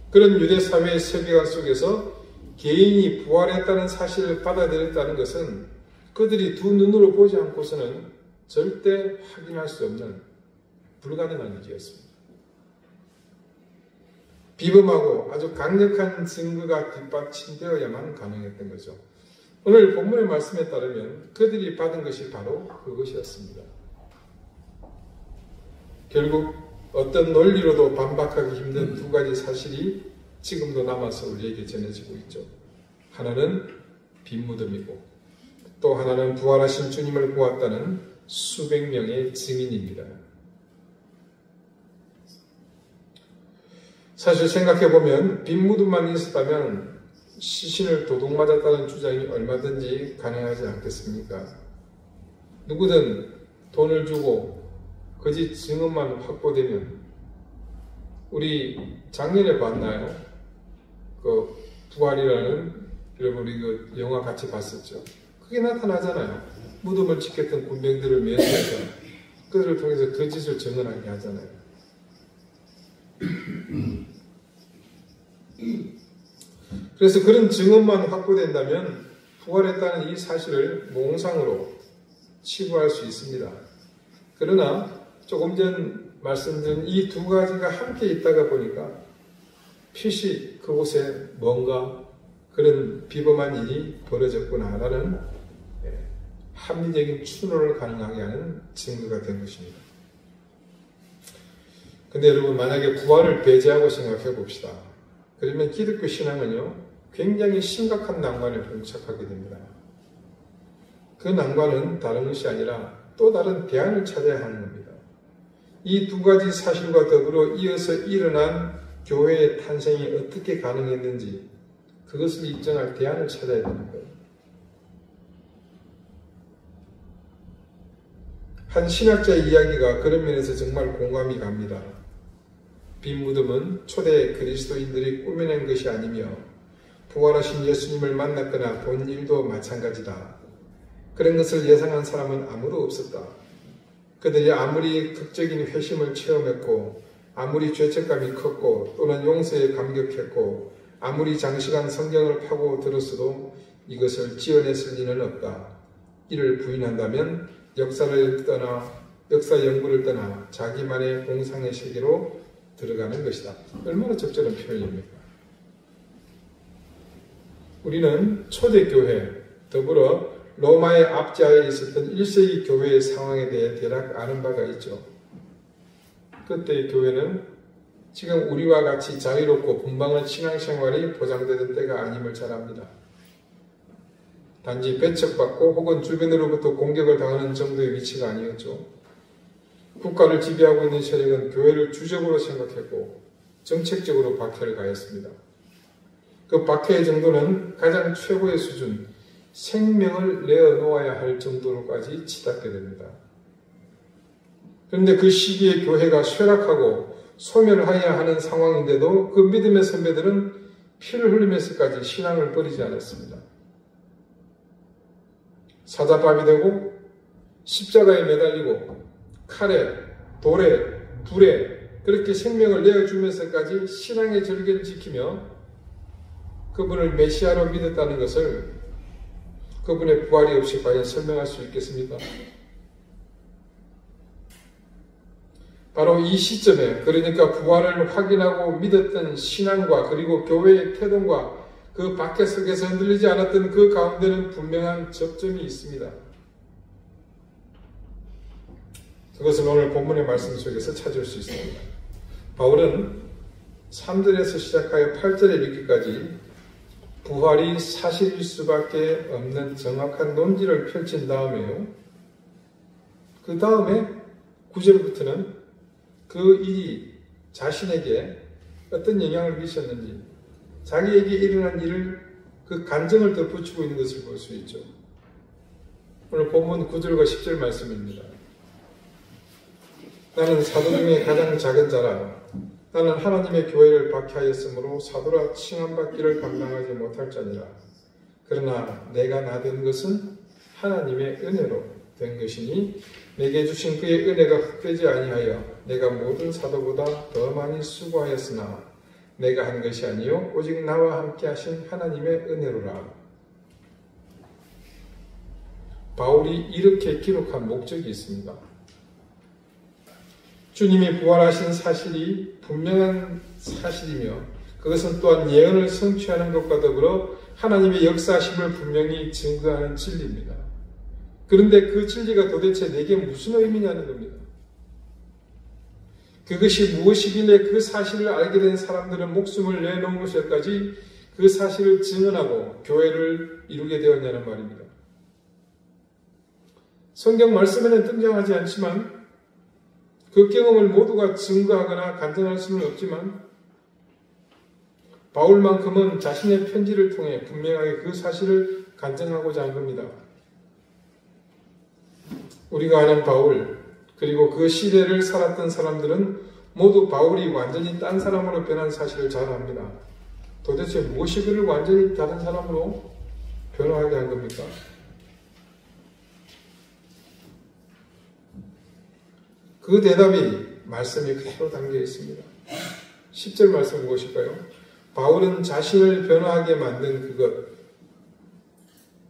그런 유대 사회의 세계관 속에서 개인이 부활했다는 사실을 받아들였다는 것은 그들이 두 눈으로 보지 않고서는 절대 확인할 수 없는 불가능한 일이었습니다. 비범하고 아주 강력한 증거가 뒷받침되어야만 가능했던 거죠. 오늘 본문의 말씀에 따르면 그들이 받은 것이 바로 그것이었습니다. 결국 어떤 논리로도 반박하기 힘든 두 가지 사실이 지금도 남아서 우리에게 전해지고 있죠. 하나는 빈무덤이고 또 하나는 부활하신 주님을 보았다는 수백 명의 증인입니다. 사실 생각해보면 빈무덤만 있었다면 시신을 도둑 맞았다는 주장이 얼마든지 가능하지 않겠습니까? 누구든 돈을 주고 거짓 증언만 확보되면, 우리 작년에 봤나요? 그 부활이라는, 여러분 우리 그 영화 같이 봤었죠. 그게 나타나잖아요. 무덤을 지켰던 군병들을 매수해서 그들을 통해서 거짓을 증언하게 하잖아요. 그래서 그런 증언만 확보된다면 부활했다는 이 사실을 몽상으로 치부할 수 있습니다. 그러나 조금 전 말씀드린 이 두 가지가 함께 있다가 보니까 필시 그곳에 뭔가 그런 비범한 일이 벌어졌구나라는 합리적인 추론을 가능하게 하는 증거가 된 것입니다. 근데 여러분, 만약에 부활을 배제하고 생각해 봅시다. 그러면 기독교 신앙은요, 굉장히 심각한 난관에 봉착하게 됩니다. 그 난관은 다른 것이 아니라 또 다른 대안을 찾아야 하는 겁니다. 이 두 가지 사실과 더불어 이어서 일어난 교회의 탄생이 어떻게 가능했는지 그것을 입증할 대안을 찾아야 되는 거예요. 한 신학자의 이야기가 그런 면에서 정말 공감이 갑니다. 빈 무덤은 초대 그리스도인들이 꾸며낸 것이 아니며 부활하신 예수님을 만났거나 본 일도 마찬가지다. 그런 것을 예상한 사람은 아무도 없었다. 그들이 아무리 극적인 회심을 체험했고 아무리 죄책감이 컸고 또는 용서에 감격했고 아무리 장시간 성경을 파고 들었어도 이것을 지어냈을 리는 없다. 이를 부인한다면 역사 연구를 떠나 자기만의 공상의 세계로 들어가는 것이다. 얼마나 적절한 표현입니까? 우리는 초대교회, 더불어 로마의 압제하에 있었던 1세기 교회의 상황에 대해 대략 아는 바가 있죠. 그때의 교회는 지금 우리와 같이 자유롭고 분방한 신앙생활이 보장되던 때가 아님을 잘 압니다. 단지 배척받고 혹은 주변으로부터 공격을 당하는 정도의 위치가 아니었죠. 국가를 지배하고 있는 세력은 교회를 주적으로 생각했고 정책적으로 박해를 가했습니다. 그 박해의 정도는 가장 최고의 수준, 생명을 내어놓아야 할 정도로까지 치닫게 됩니다. 그런데 그 시기에 교회가 쇠락하고 소멸해야 하는 상황인데도 그 믿음의 선배들은 피를 흘리면서까지 신앙을 버리지 않았습니다. 사자밥이 되고 십자가에 매달리고 칼에, 돌에, 불에 그렇게 생명을 내어주면서까지 신앙의 절개를 지키며 그분을 메시아로 믿었다는 것을 그분의 부활이 없이 과연 설명할 수 있겠습니까? 바로 이 시점에, 그러니까 부활을 확인하고 믿었던 신앙과 그리고 교회의 태동과 그 박해 속에서 흔들리지 않았던 그 가운데는 분명한 접점이 있습니다. 그것을 오늘 본문의 말씀 속에서 찾을 수 있습니다. 바울은 3절에서 시작하여 8절에 이르기까지 부활이 사실일 수밖에 없는 정확한 논지를 펼친 다음에요. 그 다음에 9절부터는 그 일이 자신에게 어떤 영향을 미쳤는지, 자기에게 일어난 일을 그 간증을 덧붙이고 있는 것을 볼 수 있죠. 오늘 본문 9절과 10절 말씀입니다. 나는 사도 중에 가장 작은 자라. 나는 하나님의 교회를 박해하였으므로 사도라 칭함받기를 감당하지 못할 자니라. 그러나 내가 나된 것은 하나님의 은혜로 된 것이니 내게 주신 그의 은혜가 헛되지 아니하여 내가 모든 사도보다 더 많이 수고하였으나 내가 한 것이 아니요 오직 나와 함께 하신 하나님의 은혜로라. 바울이 이렇게 기록한 목적이 있습니다. 주님이 부활하신 사실이 분명한 사실이며 그것은 또한 예언을 성취하는 것과 더불어 하나님의 역사심을 분명히 증거하는 진리입니다. 그런데 그 진리가 도대체 내게 무슨 의미냐는 겁니다. 그것이 무엇이길래 그 사실을 알게 된 사람들은 목숨을 내놓으면서까지 그 사실을 증언하고 교회를 이루게 되었냐는 말입니다. 성경 말씀에는 등장하지 않지만 그 경험을 모두가 증거하거나 간증할 수는 없지만 바울만큼은 자신의 편지를 통해 분명하게 그 사실을 간증하고자 한 겁니다. 우리가 아는 바울 그리고 그 시대를 살았던 사람들은 모두 바울이 완전히 딴 사람으로 변한 사실을 잘 압니다. 도대체 무엇이 그를 완전히 다른 사람으로 변화하게 한 겁니까? 그 대답이 말씀에 그대로 담겨 있습니다. 10절 말씀 무엇일까요? 바울은 자신을 변화하게 만든 그것.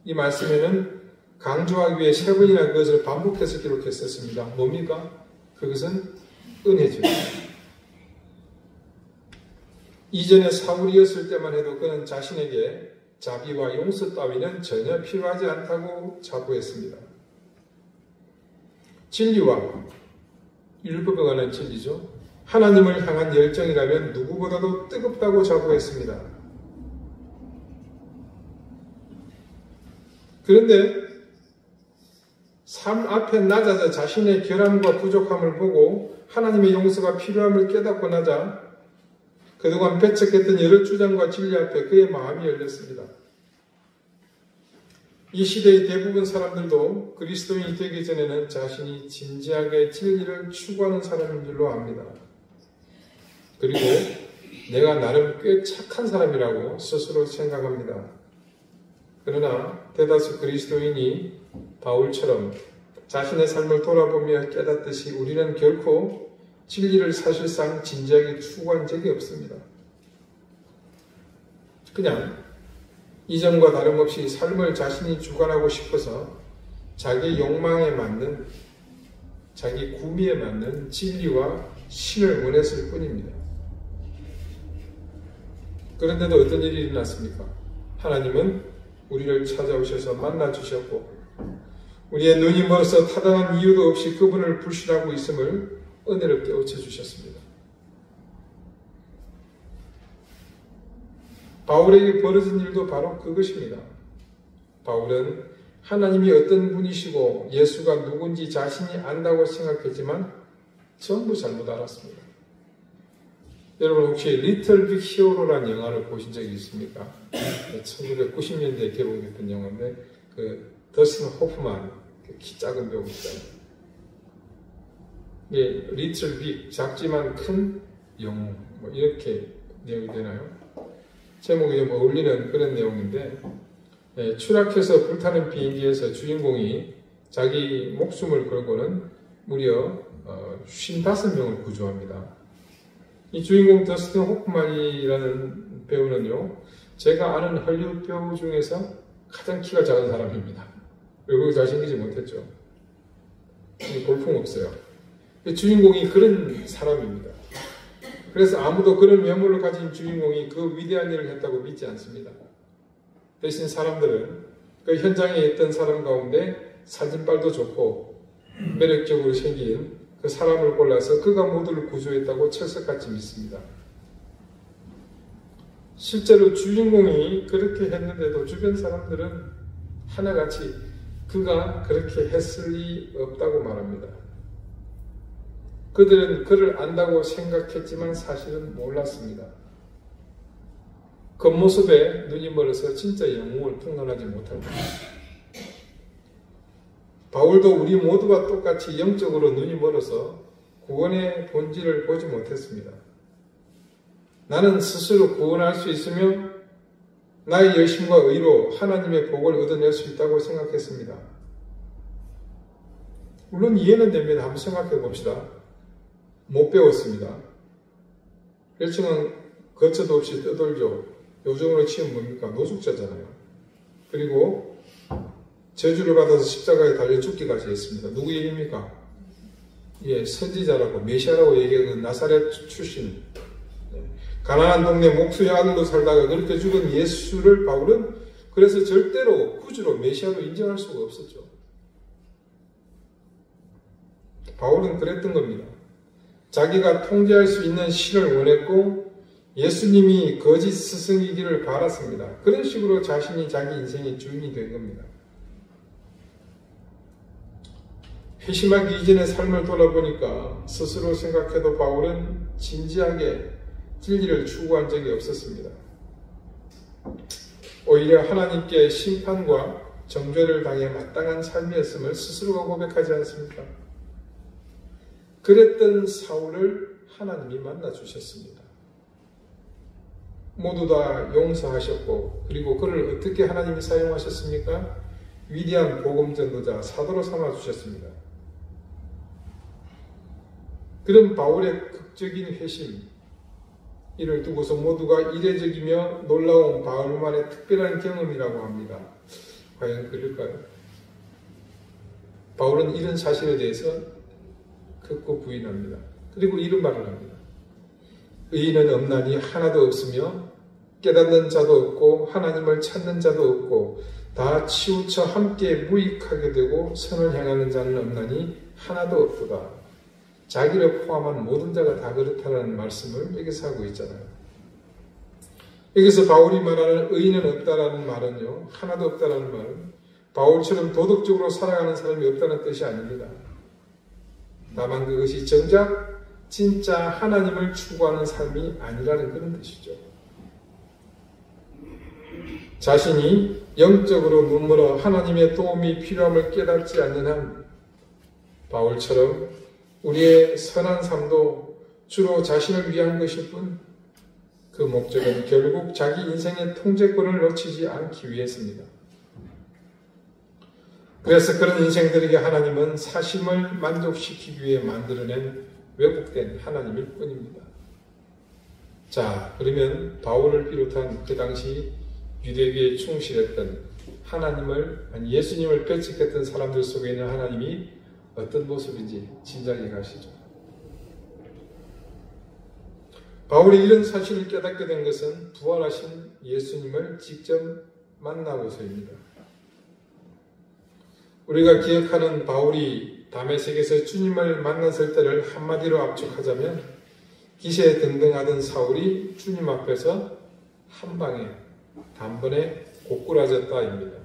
이 말씀에는 강조하기 위해 3번이나 그것을 반복해서 기록했었습니다. 뭡니까? 그것은 은혜죠. 이전에 사울이었을 때만 해도 그는 자신에게 자비와 용서 따위는 전혀 필요하지 않다고 자부했습니다. 진리와 율법에 관한 진리죠. 하나님을 향한 열정이라면 누구보다도 뜨겁다고 자부했습니다. 그런데 삶 앞에 낮아져 자신의 결함과 부족함을 보고 하나님의 용서가 필요함을 깨닫고 나자 그동안 배척했던 여러 주장과 진리 앞에 그의 마음이 열렸습니다. 이 시대의 대부분 사람들도 그리스도인이 되기 전에는 자신이 진지하게 진리를 추구하는 사람인 줄로 압니다. 그리고 내가 나름 꽤 착한 사람이라고 스스로 생각합니다. 그러나 대다수 그리스도인이 바울처럼 자신의 삶을 돌아보며 깨닫듯이 우리는 결코 진리를 사실상 진지하게 추구한 적이 없습니다. 그냥 이전과 다름없이 삶을 자신이 주관하고 싶어서 자기 욕망에 맞는, 자기 구미에 맞는 진리와 신을 원했을 뿐입니다. 그런데도 어떤 일이 일어났습니까? 하나님은 우리를 찾아오셔서 만나주셨고 우리의 눈이 멀어서 타당한 이유도 없이 그분을 불신하고 있음을 은혜롭게 깨우쳐주셨습니다. 바울에게 벌어진 일도 바로 그것입니다. 바울은 하나님이 어떤 분이시고 예수가 누군지 자신이 안다고 생각했지만 전부 잘못 알았습니다. 여러분 혹시 리틀 빅 히어로라는 영화를 보신 적이 있습니까? 1990년대에 개봉했던 영화인데 그 더스틴 호프만 키 작은 배우 있잖아요. 이게 리틀 빅 작지만 큰 영웅 뭐 이렇게 내용이 되나요? 제목이 좀 어울리는 그런 내용인데 추락해서 불타는 비행기에서 주인공이 자기 목숨을 걸고는 무려 55명을 구조합니다. 이 주인공 더스틴 호프만이라는 배우는요, 제가 아는 헐리우드 배우 중에서 가장 키가 작은 사람입니다. 외국에 잘생기지 못했죠. 볼품없어요. 주인공이 그런 사람입니다. 그래서 아무도 그런 외모를 가진 주인공이 그 위대한 일을 했다고 믿지 않습니다. 대신 사람들은 그 현장에 있던 사람 가운데 사진빨도 좋고 매력적으로 생긴 그 사람을 골라서 그가 모두를 구조했다고 철석같이 믿습니다. 실제로 주인공이 그렇게 했는데도 주변 사람들은 하나같이 그가 그렇게 했을 리 없다고 말합니다. 그들은 그를 안다고 생각했지만 사실은 몰랐습니다. 겉모습에 눈이 멀어서 진짜 영웅을 풍론하지 못할 겁니다. 바울도 우리 모두가 똑같이 영적으로 눈이 멀어서 구원의 본질을 보지 못했습니다. 나는 스스로 구원할 수 있으며 나의 열심과 의로 하나님의 복을 얻어낼 수 있다고 생각했습니다. 물론 이해는 됩니다. 한번 생각해 봅시다. 못 배웠습니다. 일층은 거처도 없이 떠돌죠. 요즘으로 치면 뭡니까? 노숙자잖아요. 그리고 저주를 받아서 십자가에 달려 죽기까지 했습니다. 누구 얘기입니까? 예, 선지자라고 메시아라고 얘기하는 나사렛 출신, 가난한 동네 목수의 아들로 살다가 그렇게 죽은 예수를 바울은 그래서 절대로 구주로 메시아로 인정할 수가 없었죠. 바울은 그랬던 겁니다. 자기가 통제할 수 있는 신을 원했고 예수님이 거짓 스승이기를 바랐습니다. 그런 식으로 자신이 자기 인생의 주인이 된 겁니다. 회심하기 이전의 삶을 돌아보니까 스스로 생각해도 바울은 진지하게 진리를 추구한 적이 없었습니다. 오히려 하나님께 심판과 정죄를 당해 마땅한 삶이었음을 스스로가 고백하지 않습니까? 그랬던 사울을 하나님이 만나주셨습니다. 모두 다 용서하셨고 그리고 그를 어떻게 하나님이 사용하셨습니까? 위대한 복음전도자 사도로 삼아주셨습니다. 그런 바울의 극적인 회심, 이를 두고서 모두가 이례적이며 놀라운 바울만의 특별한 경험이라고 합니다. 과연 그럴까요? 바울은 이런 사실에 대해서 극구 부인합니다. 그리고 이런 말을 합니다. 의인은 없나니 하나도 없으며 깨닫는 자도 없고 하나님을 찾는 자도 없고 다 치우쳐 함께 무익하게 되고 선을 향하는 자는 없나니 하나도 없도다. 자기를 포함한 모든 자가 다 그렇다라는 말씀을 여기서 하고 있잖아요. 여기서 바울이 말하는 의인은 없다라는 말은요, 하나도 없다라는 말은 바울처럼 도덕적으로 살아가는 사람이 없다는 뜻이 아닙니다. 다만 그것이 정작 진짜 하나님을 추구하는 삶이 아니라는 그런 뜻이죠. 자신이 영적으로 눈물어 하나님의 도움이 필요함을 깨닫지 않는 한 바울처럼 우리의 선한 삶도 주로 자신을 위한 것일 뿐 그 목적은 결국 자기 인생의 통제권을 놓치지 않기 위해서입니다. 그래서 그런 인생들에게 하나님은 사심을 만족시키기 위해 만들어낸 왜곡된 하나님일 뿐입니다. 자, 그러면 바울을 비롯한 그 당시 유대교에 충실했던 하나님을, 아니 예수님을 배척했던 사람들 속에 있는 하나님이 어떤 모습인지 짐작해 가시죠. 바울이 이런 사실을 깨닫게 된 것은 부활하신 예수님을 직접 만나고서입니다. 우리가 기억하는 바울이 다메섹에서 주님을 만났을 때를 한마디로 압축하자면 기세등등하던 사울이 주님 앞에서 한 방에 단번에 고꾸라졌다입니다.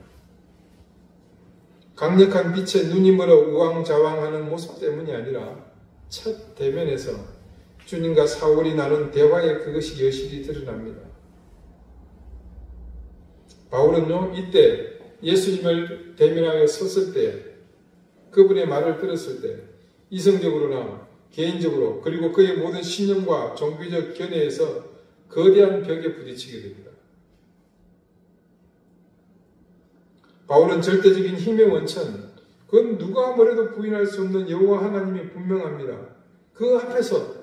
강력한 빛에 눈이 멀어 우왕좌왕하는 모습 때문이 아니라 첫 대면에서 주님과 사울이 나눈 대화에 그것이 여실히 드러납니다. 바울은요, 이때 예수님을 대면하여 섰을 때, 그분의 말을 들었을 때 이성적으로나 개인적으로 그리고 그의 모든 신념과 종교적 견해에서 거대한 벽에 부딪히게 됩니다. 바울은 절대적인 힘의 원천, 그건 누가 뭐래도 부인할 수 없는 여호와 하나님이 분명합니다. 그 앞에서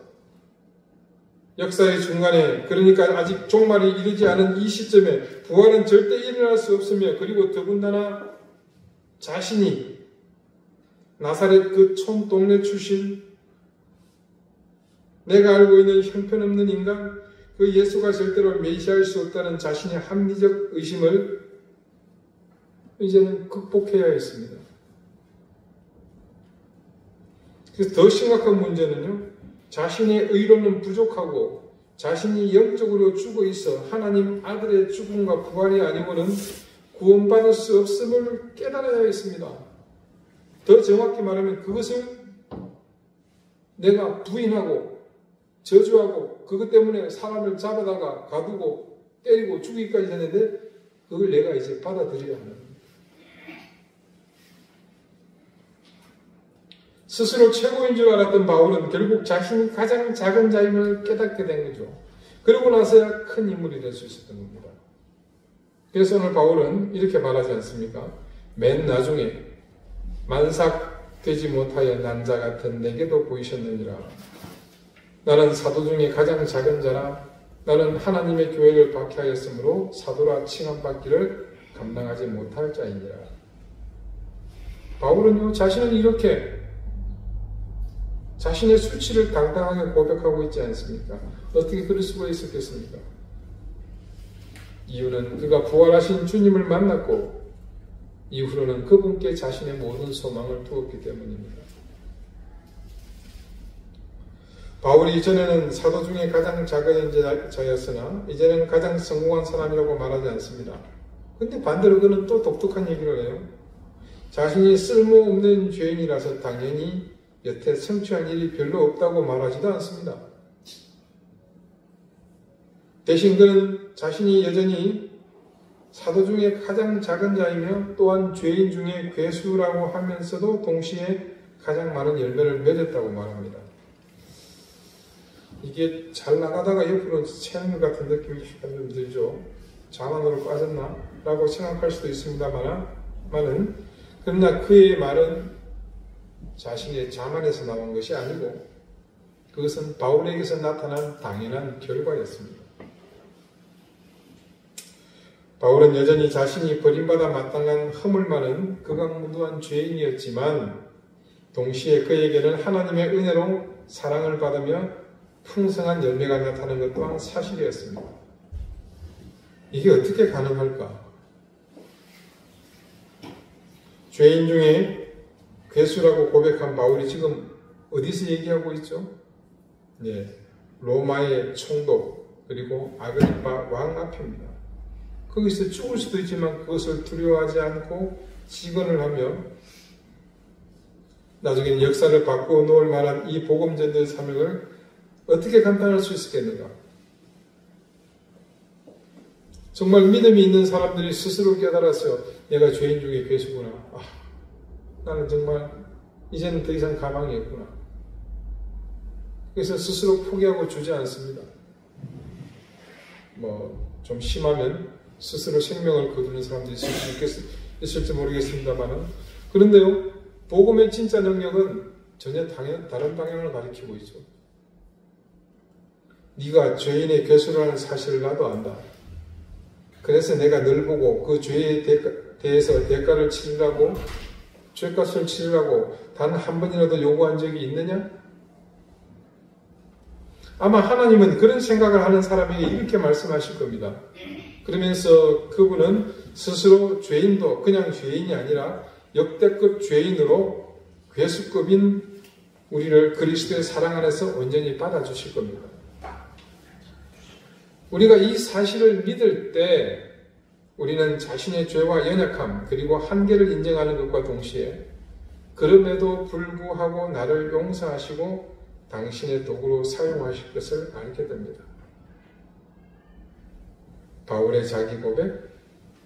역사의 중간에, 그러니까 아직 종말이 이르지 않은 이 시점에 부활은 절대 일어날 수 없으며, 그리고 더군다나 자신이 나사렛 그 촌동네 출신, 내가 알고 있는 형편없는 인간, 그 예수가 절대로 메시아일 수 없다는 자신의 합리적 의심을 이제는 극복해야 했습니다. 그래서 더 심각한 문제는요, 자신의 의로는 부족하고 자신이 영적으로 죽어 있어 하나님 아들의 죽음과 부활이 아니고는 구원받을 수 없음을 깨달아야 했습니다. 더 정확히 말하면 그것을 내가 부인하고 저주하고 그것 때문에 사람을 잡아다가 가두고 때리고 죽이기까지 했는데 그걸 내가 이제 받아들여야 하는, 스스로 최고인 줄 알았던 바울은 결국 자신이 가장 작은 자임을 깨닫게 된 거죠. 그러고 나서야 큰 인물이 될 수 있었던 겁니다. 그래서 오늘 바울은 이렇게 말하지 않습니까? 맨 나중에 만삭되지 못하여 난 자 같은 내게도 보이셨느니라. 나는 사도 중에 가장 작은 자라. 나는 하나님의 교회를 박해하였으므로 사도라 칭함받기를 감당하지 못할 자이니라. 바울은요, 자신은 이렇게 자신의 수치를 당당하게 고백하고 있지 않습니까? 어떻게 그럴 수가 있었겠습니까? 이유는 그가 부활하신 주님을 만났고 이후로는 그분께 자신의 모든 소망을 두었기 때문입니다. 바울이 이전에는 사도 중에 가장 작은 자였으나 이제는 가장 성공한 사람이라고 말하지 않습니다. 근데 반대로 그는 또 독특한 얘기를 해요. 자신이 쓸모없는 죄인이라서 당연히 여태 성취한 일이 별로 없다고 말하지도 않습니다. 대신 그는 자신이 여전히 사도 중에 가장 작은 자이며 또한 죄인 중에 괴수라고 하면서도 동시에 가장 많은 열매를 맺었다고 말합니다. 이게 잘 나가다가 옆으로 채는 것 같은 느낌이 약간 좀 들죠. 자만으로 빠졌나? 라고 생각할 수도 있습니다만은 그러나 그의 말은 자신의 자만에서 나온 것이 아니고 그것은 바울에게서 나타난 당연한 결과였습니다. 바울은 여전히 자신이 버림받아 마땅한 허물 많은 극악무도한 죄인이었지만 동시에 그에게는 하나님의 은혜로 사랑을 받으며 풍성한 열매가 나타나는 것 또한 사실이었습니다. 이게 어떻게 가능할까? 죄인 중에 괴수라고 고백한 바울이 지금 어디서 얘기하고 있죠? 네, 로마의 총독 그리고 아그리파 왕 앞입니다. 거기서 죽을 수도 있지만 그것을 두려워하지 않고 직언을 하며 나중에는 역사를 바꾸어 놓을 만한 이 복음전도의 사명을 어떻게 감당할 수 있었겠는가? 정말 믿음이 있는 사람들이 스스로 깨달아서 내가 죄인 중에 괴수구나. 나는 정말 이제는 더 이상 가망이 없구나. 그래서 스스로 포기하고 주지 않습니다. 좀 심하면 스스로 생명을 거두는 사람들이 있을지 모르겠습니다만 그런데요, 복음의 진짜 능력은 전혀 다른 방향을 가리키고 있죠. 네가 죄인의 괴수라는 사실을 나도 안다. 그래서 내가 널 보고 그 죄에 대해서 대가를 치르라고, 죄값을 치르라고 단 한 번이라도 요구한 적이 있느냐? 아마 하나님은 그런 생각을 하는 사람에게 이렇게 말씀하실 겁니다. 그러면서 그분은 스스로 죄인도 그냥 죄인이 아니라 역대급 죄인으로 괴수급인 우리를 그리스도의 사랑 안에서 온전히 받아주실 겁니다. 우리가 이 사실을 믿을 때 우리는 자신의 죄와 연약함 그리고 한계를 인정하는 것과 동시에 그럼에도 불구하고 나를 용서하시고 당신의 도구로 사용하실 것을 알게 됩니다. 바울의 자기 고백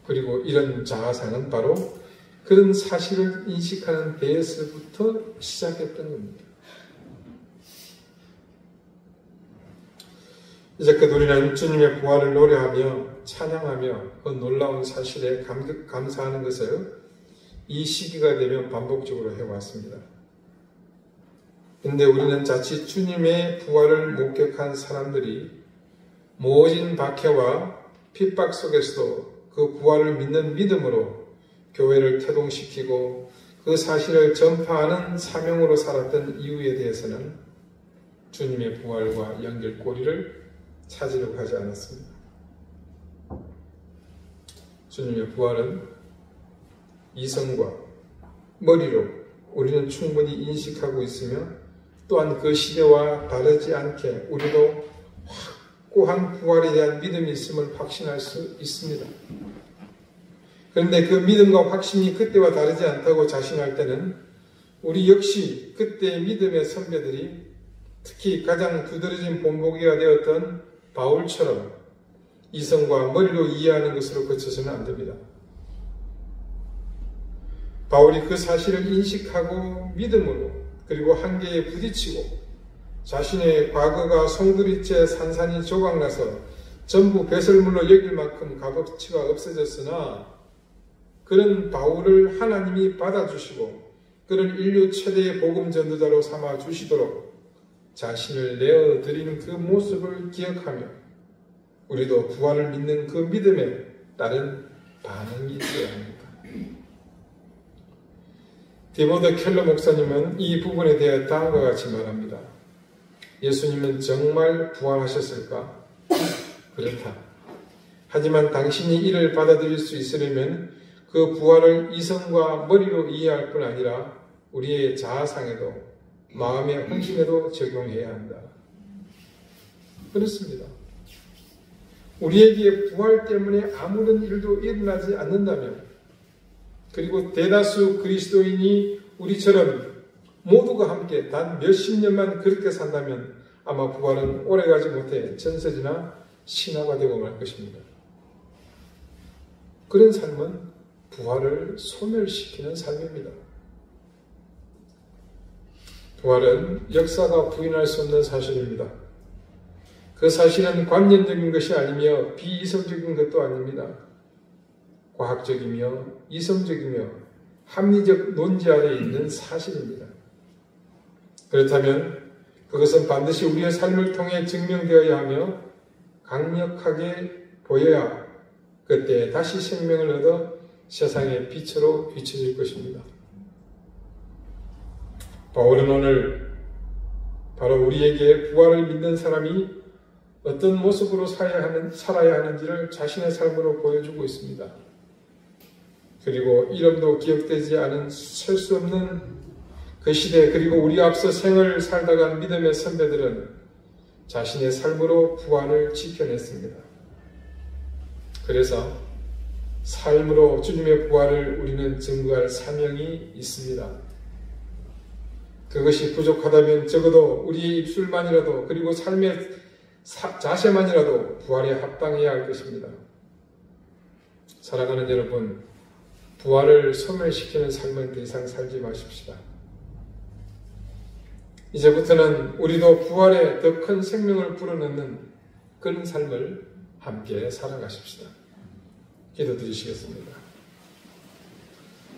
그리고 이런 자아상은 바로 그런 사실을 인식하는 데에서부터 시작했던 겁니다. 이제껏 우리는 주님의 부활을 노래하며 찬양하며 그 놀라운 사실에 감사하는 것을 이 시기가 되면 반복적으로 해왔습니다. 그런데 우리는 자칫 주님의 부활을 목격한 사람들이 모진 박해와 핍박 속에서도 그 부활을 믿는 믿음으로 교회를 태동시키고 그 사실을 전파하는 사명으로 살았던 이유에 대해서는 주님의 부활과 연결고리를 찾으려고 하지 않았습니다. 주님의 부활은 이성과 머리로 우리는 충분히 인식하고 있으며 또한 그 시대와 다르지 않게 우리도 확고한 부활에 대한 믿음이 있음을 확신할 수 있습니다. 그런데 그 믿음과 확신이 그때와 다르지 않다고 자신할 때는 우리 역시 그때의 믿음의 선배들이 특히 가장 두드러진 본보기가 되었던 바울처럼 이성과 머리로 이해하는 것으로 그쳐서는 안 됩니다. 바울이 그 사실을 인식하고 믿음으로 그리고 한계에 부딪히고 자신의 과거가 송두리째 산산이 조각나서 전부 배설물로 여길 만큼 값어치가 없어졌으나 그런 바울을 하나님이 받아주시고 그런 인류 최대의 복음 전도자로 삼아 주시도록 자신을 내어드리는 그 모습을 기억하며 우리도 부활을 믿는 그 믿음에 따른 반응이 있어야 합니다. 디모데 켈러 목사님은 이 부분에 대해 다음과 같이 말합니다. 예수님은 정말 부활하셨을까? 그렇다. 하지만 당신이 이를 받아들일 수 있으려면 그 부활을 이성과 머리로 이해할 뿐 아니라 우리의 자아상에도 마음의 헌신에도 적용해야 한다. 그렇습니다. 우리에게 부활 때문에 아무런 일도 일어나지 않는다면 그리고 대다수 그리스도인이 우리처럼 모두가 함께 단 몇십 년만 그렇게 산다면 아마 부활은 오래가지 못해 전설이나 신화가 되고 말 것입니다. 그런 삶은 부활을 소멸시키는 삶입니다. 부활은 역사가 부인할 수 없는 사실입니다. 그 사실은 관념적인 것이 아니며 비이성적인 것도 아닙니다. 과학적이며 이성적이며 합리적 논지 아래에 있는 사실입니다. 그렇다면 그것은 반드시 우리의 삶을 통해 증명되어야 하며 강력하게 보여야 그때 다시 생명을 얻어 세상의 빛으로 비춰질 것입니다. 바울은 오늘 바로 우리에게 부활을 믿는 사람이 어떤 모습으로 살아야 하는지를 자신의 삶으로 보여주고 있습니다. 그리고 이름도 기억되지 않은 셀 수 없는 그 시대 그리고 우리 앞서 생을 살다간 믿음의 선배들은 자신의 삶으로 부활을 지켜냈습니다. 그래서 삶으로 주님의 부활을 우리는 증거할 사명이 있습니다. 그것이 부족하다면 적어도 우리의 입술만이라도 그리고 삶의 자세만이라도 부활에 합당해야 할 것입니다. 사랑하는 여러분, 부활을 소멸시키는 삶은 더 이상 살지 마십시다. 이제부터는 우리도 부활에 더 큰 생명을 불어넣는 그런 삶을 함께 살아가십시다. 기도드리시겠습니다.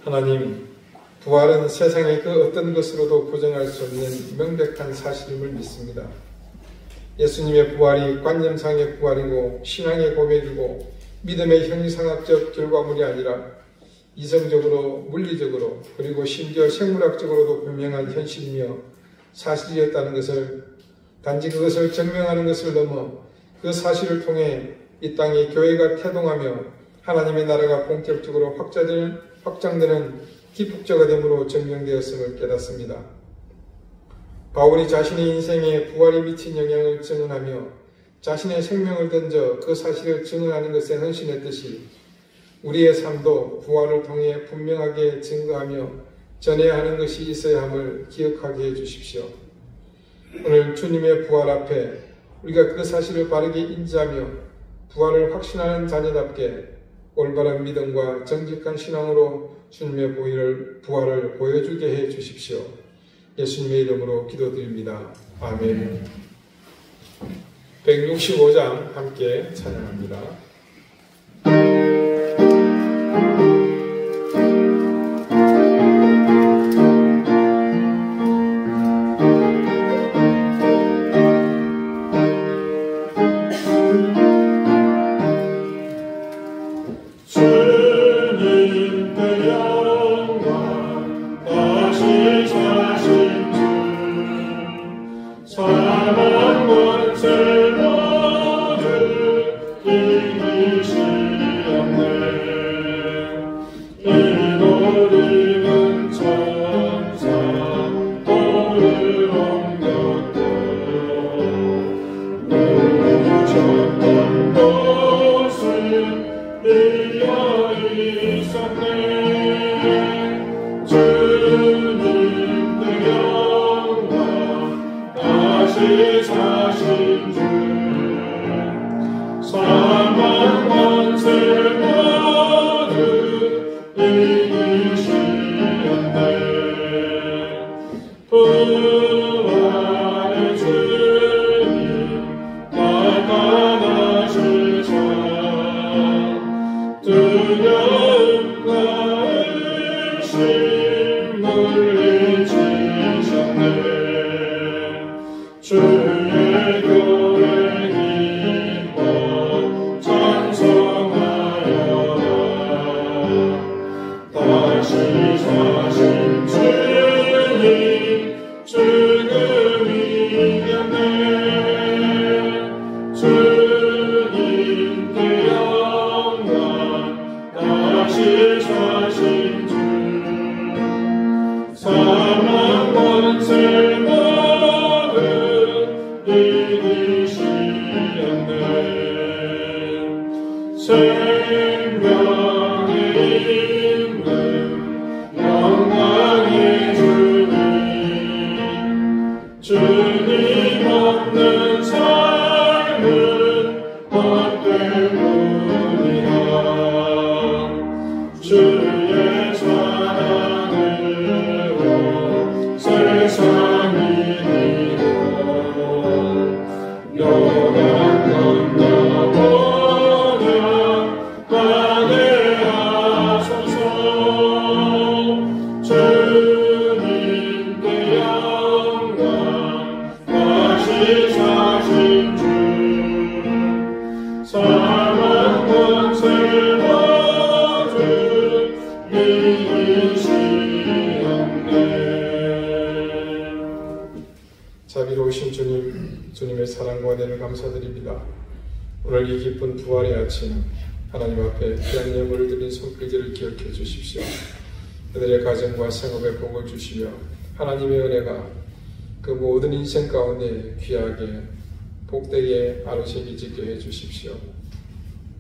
하나님, 부활은 세상의 그 어떤 것으로도 부정할 수 없는 명백한 사실임을 믿습니다. 예수님의 부활이 관념상의 부활이고 신앙의 고백이고 믿음의 형이상학적 결과물이 아니라 이성적으로, 물리적으로, 그리고 심지어 생물학적으로도 분명한 현실이며 사실이었다는 것을, 단지 그것을 증명하는 것을 넘어 그 사실을 통해 이 땅에 교회가 태동하며 하나님의 나라가 본격적으로 확장되는 기폭제가 됨으로 증명되었음을 깨닫습니다. 바울이 자신의 인생에 부활이 미친 영향을 증언하며 자신의 생명을 던져 그 사실을 증언하는 것에 헌신했듯이 우리의 삶도 부활을 통해 분명하게 증거하며 전해야 하는 것이 있어야 함을 기억하게 해주십시오. 오늘 주님의 부활 앞에 우리가 그 사실을 바르게 인지하며 부활을 확신하는 자녀답게 올바른 믿음과 정직한 신앙으로 주님의 부활을 보여주게 해 주십시오. 예수님의 이름으로 기도드립니다. 아멘. 165장 함께 찬양합니다. 자비로우신 주님, 주님의 사랑과 은혜를 감사드립니다. 오늘 이 기쁜 부활의 아침, 하나님 앞에 귀한 예물을 드린 손길들을 기억해 주십시오. 그들의 가정과 생업에 복을 주시며 하나님의 은혜가 그 모든 인생 가운데 귀하게 복되게 아루새기 짓게 해 주십시오.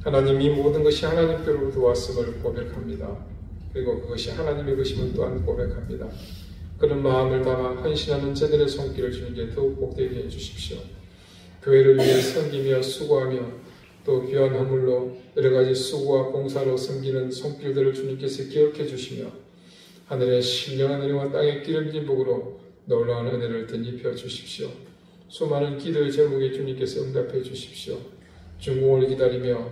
하나님, 이 모든 것이 하나님께로부터 왔음을 고백합니다. 그리고 그것이 하나님의 것임을 또한 고백합니다. 그런 마음을 담아 헌신하는 제들의 손길을 주님께 더욱 복되게 해주십시오. 교회를 위해 섬기며 수고하며 또 귀한 허물로 여러가지 수고와 봉사로 섬기는 손길들을 주님께서 기억해 주시며 하늘의 신령한 은혜와 땅의 기름진 복으로 놀라운 은혜를 덧입혀 주십시오. 수많은 기도의 제목에 주님께서 응답해 주십시오. 중공을 기다리며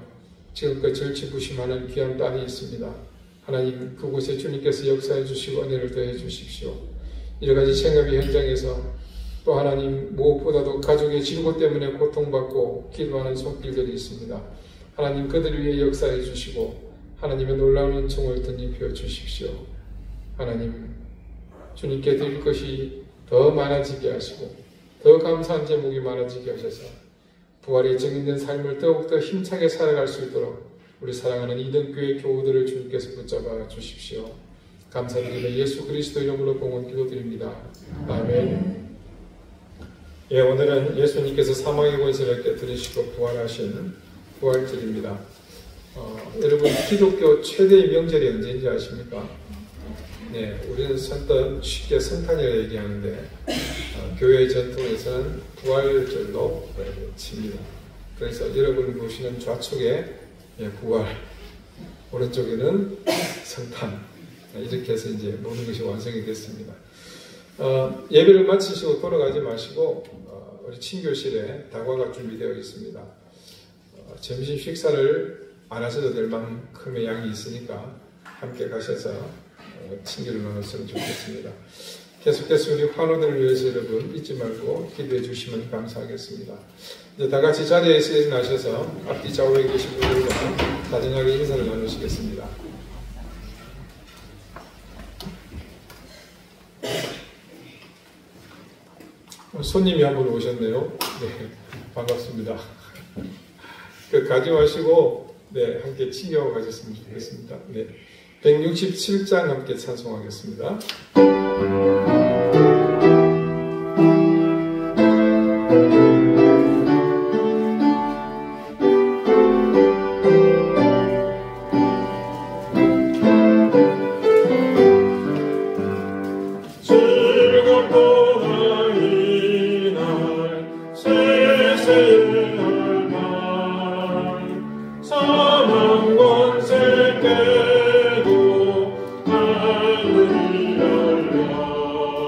지금껏 절치부심하는 귀한 딸이 있습니다. 하나님, 그곳에 주님께서 역사해 주시고 은혜를 더해 주십시오. 여러가지 생업의 현장에서 또 하나님, 무엇보다도 가족의 질고 때문에 고통받고 기도하는 손길들이 있습니다. 하나님, 그들을 위해 역사해 주시고 하나님의 놀라운 은총을 덧입혀 주십시오. 하나님, 주님께 드릴 것이 더 많아지게 하시고 더 감사한 제목이 많아지게 하셔서 부활의 증인된 삶을 더욱더 힘차게 살아갈 수 있도록 우리 사랑하는 이등교회 교우들을 주님께서 붙잡아 주십시오. 감사드리며 예수 그리스도 이름으로 공헌 기도드립니다. 아멘. 예, 오늘은 예수님께서 사망의 권세를 깨뜨리시고 부활하신 부활절입니다. 여러분, 기독교 최대의 명절이 언제인지 아십니까? 네, 우리는 선뜻 쉽게 성탄이라고 얘기하는데 교회 전통에서는 부활절로 칩니다. 그래서 여러분 보시는 좌측에 부활, 오른쪽에는 성탄, 이렇게 해서 이제 모든 것이 완성이 됐습니다. 예배를 마치시고 돌아가지 마시고 우리 친교실에 다과가 준비되어 있습니다. 점심 식사를 안 하셔도 될 만큼의 양이 있으니까 함께 가셔서 친교를 나눴으면 좋겠습니다. 계속해서 우리 환우들을 위해서 여러분 잊지 말고 기도해 주시면 감사하겠습니다. 이제 다 같이 자리에서 일어나셔서 앞뒤 좌우에 계신 분들과 다정하게 인사를 나누시겠습니다. 손님이 한 분 오셨네요. 네, 반갑습니다. 가지 마시고 함께 친교하고 가셨으면 좋겠습니다. 167장 함께 찬송하겠습니다. 사망 권세 깨고 하늘이 열려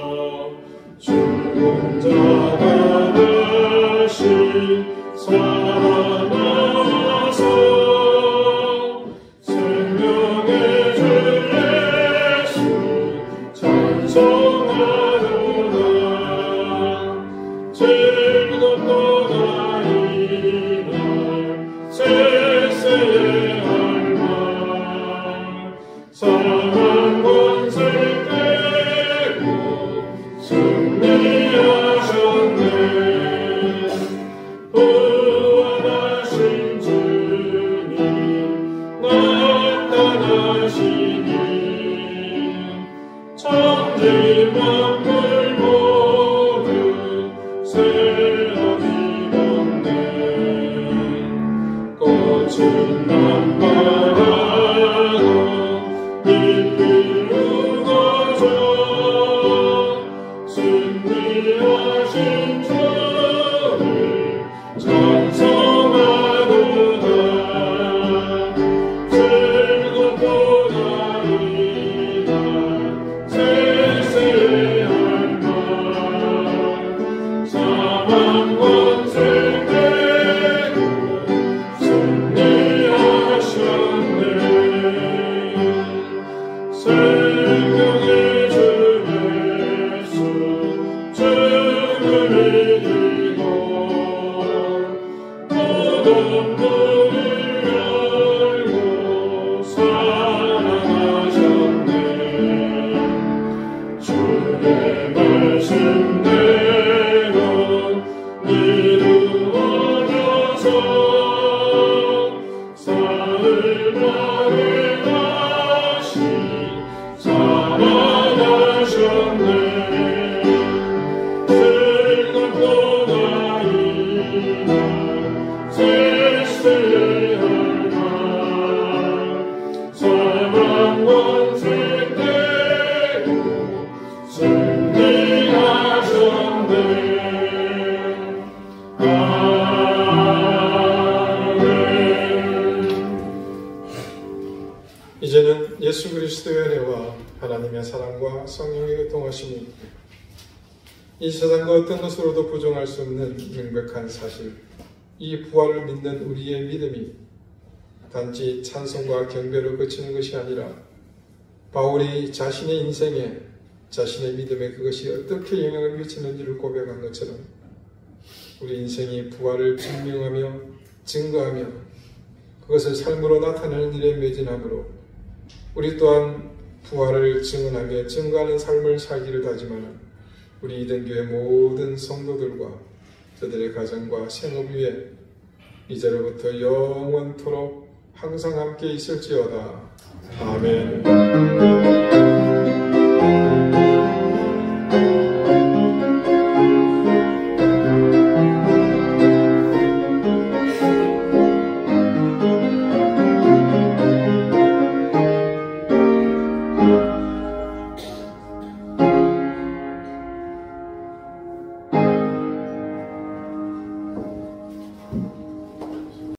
살아나시니 천지 만물 모두 새로 피었네. 꽃은 남발하고 잎이 우거져 승리하신 주를 찬송하도다. 즐겁도다이다 세세할 말 사망 권세 빼고 승리하셨네. 생명의 주 예수 주를 이기고 모든 문을 열고 살아나셨네. 주의 말씀대로 이루어져서 사흘 만에 다시 살아나셨네. 즐겁도다이다 세세할 말 사망 권세 빼고 승리하셨네. 아멘. 이제는 예수 그리스도의 은혜와 하나님의 사랑과 성령의 교통하심이 이 세상과 어떤 것으로도 부정할 수 없는 명백한 사실, 이 부활을 믿는 우리의 믿음이 단지 찬송과 경배로 그치는 것이 아니라 바울이 자신의 인생에 자신의 믿음에 그것이 어떻게 영향을 미치는지를 고백한 것처럼 우리 인생이 부활을 증명하며 증거하며 그것을 삶으로 나타내는 일에 매진하므로 우리 또한 부활을 증언하며 증거하는 삶을 살기를 다짐하는 우리 이den교회 모든 성도들과 저들의 가정과 생업 위에 이제로부터 영원토록 항상 함께 있을지어다. 아멘.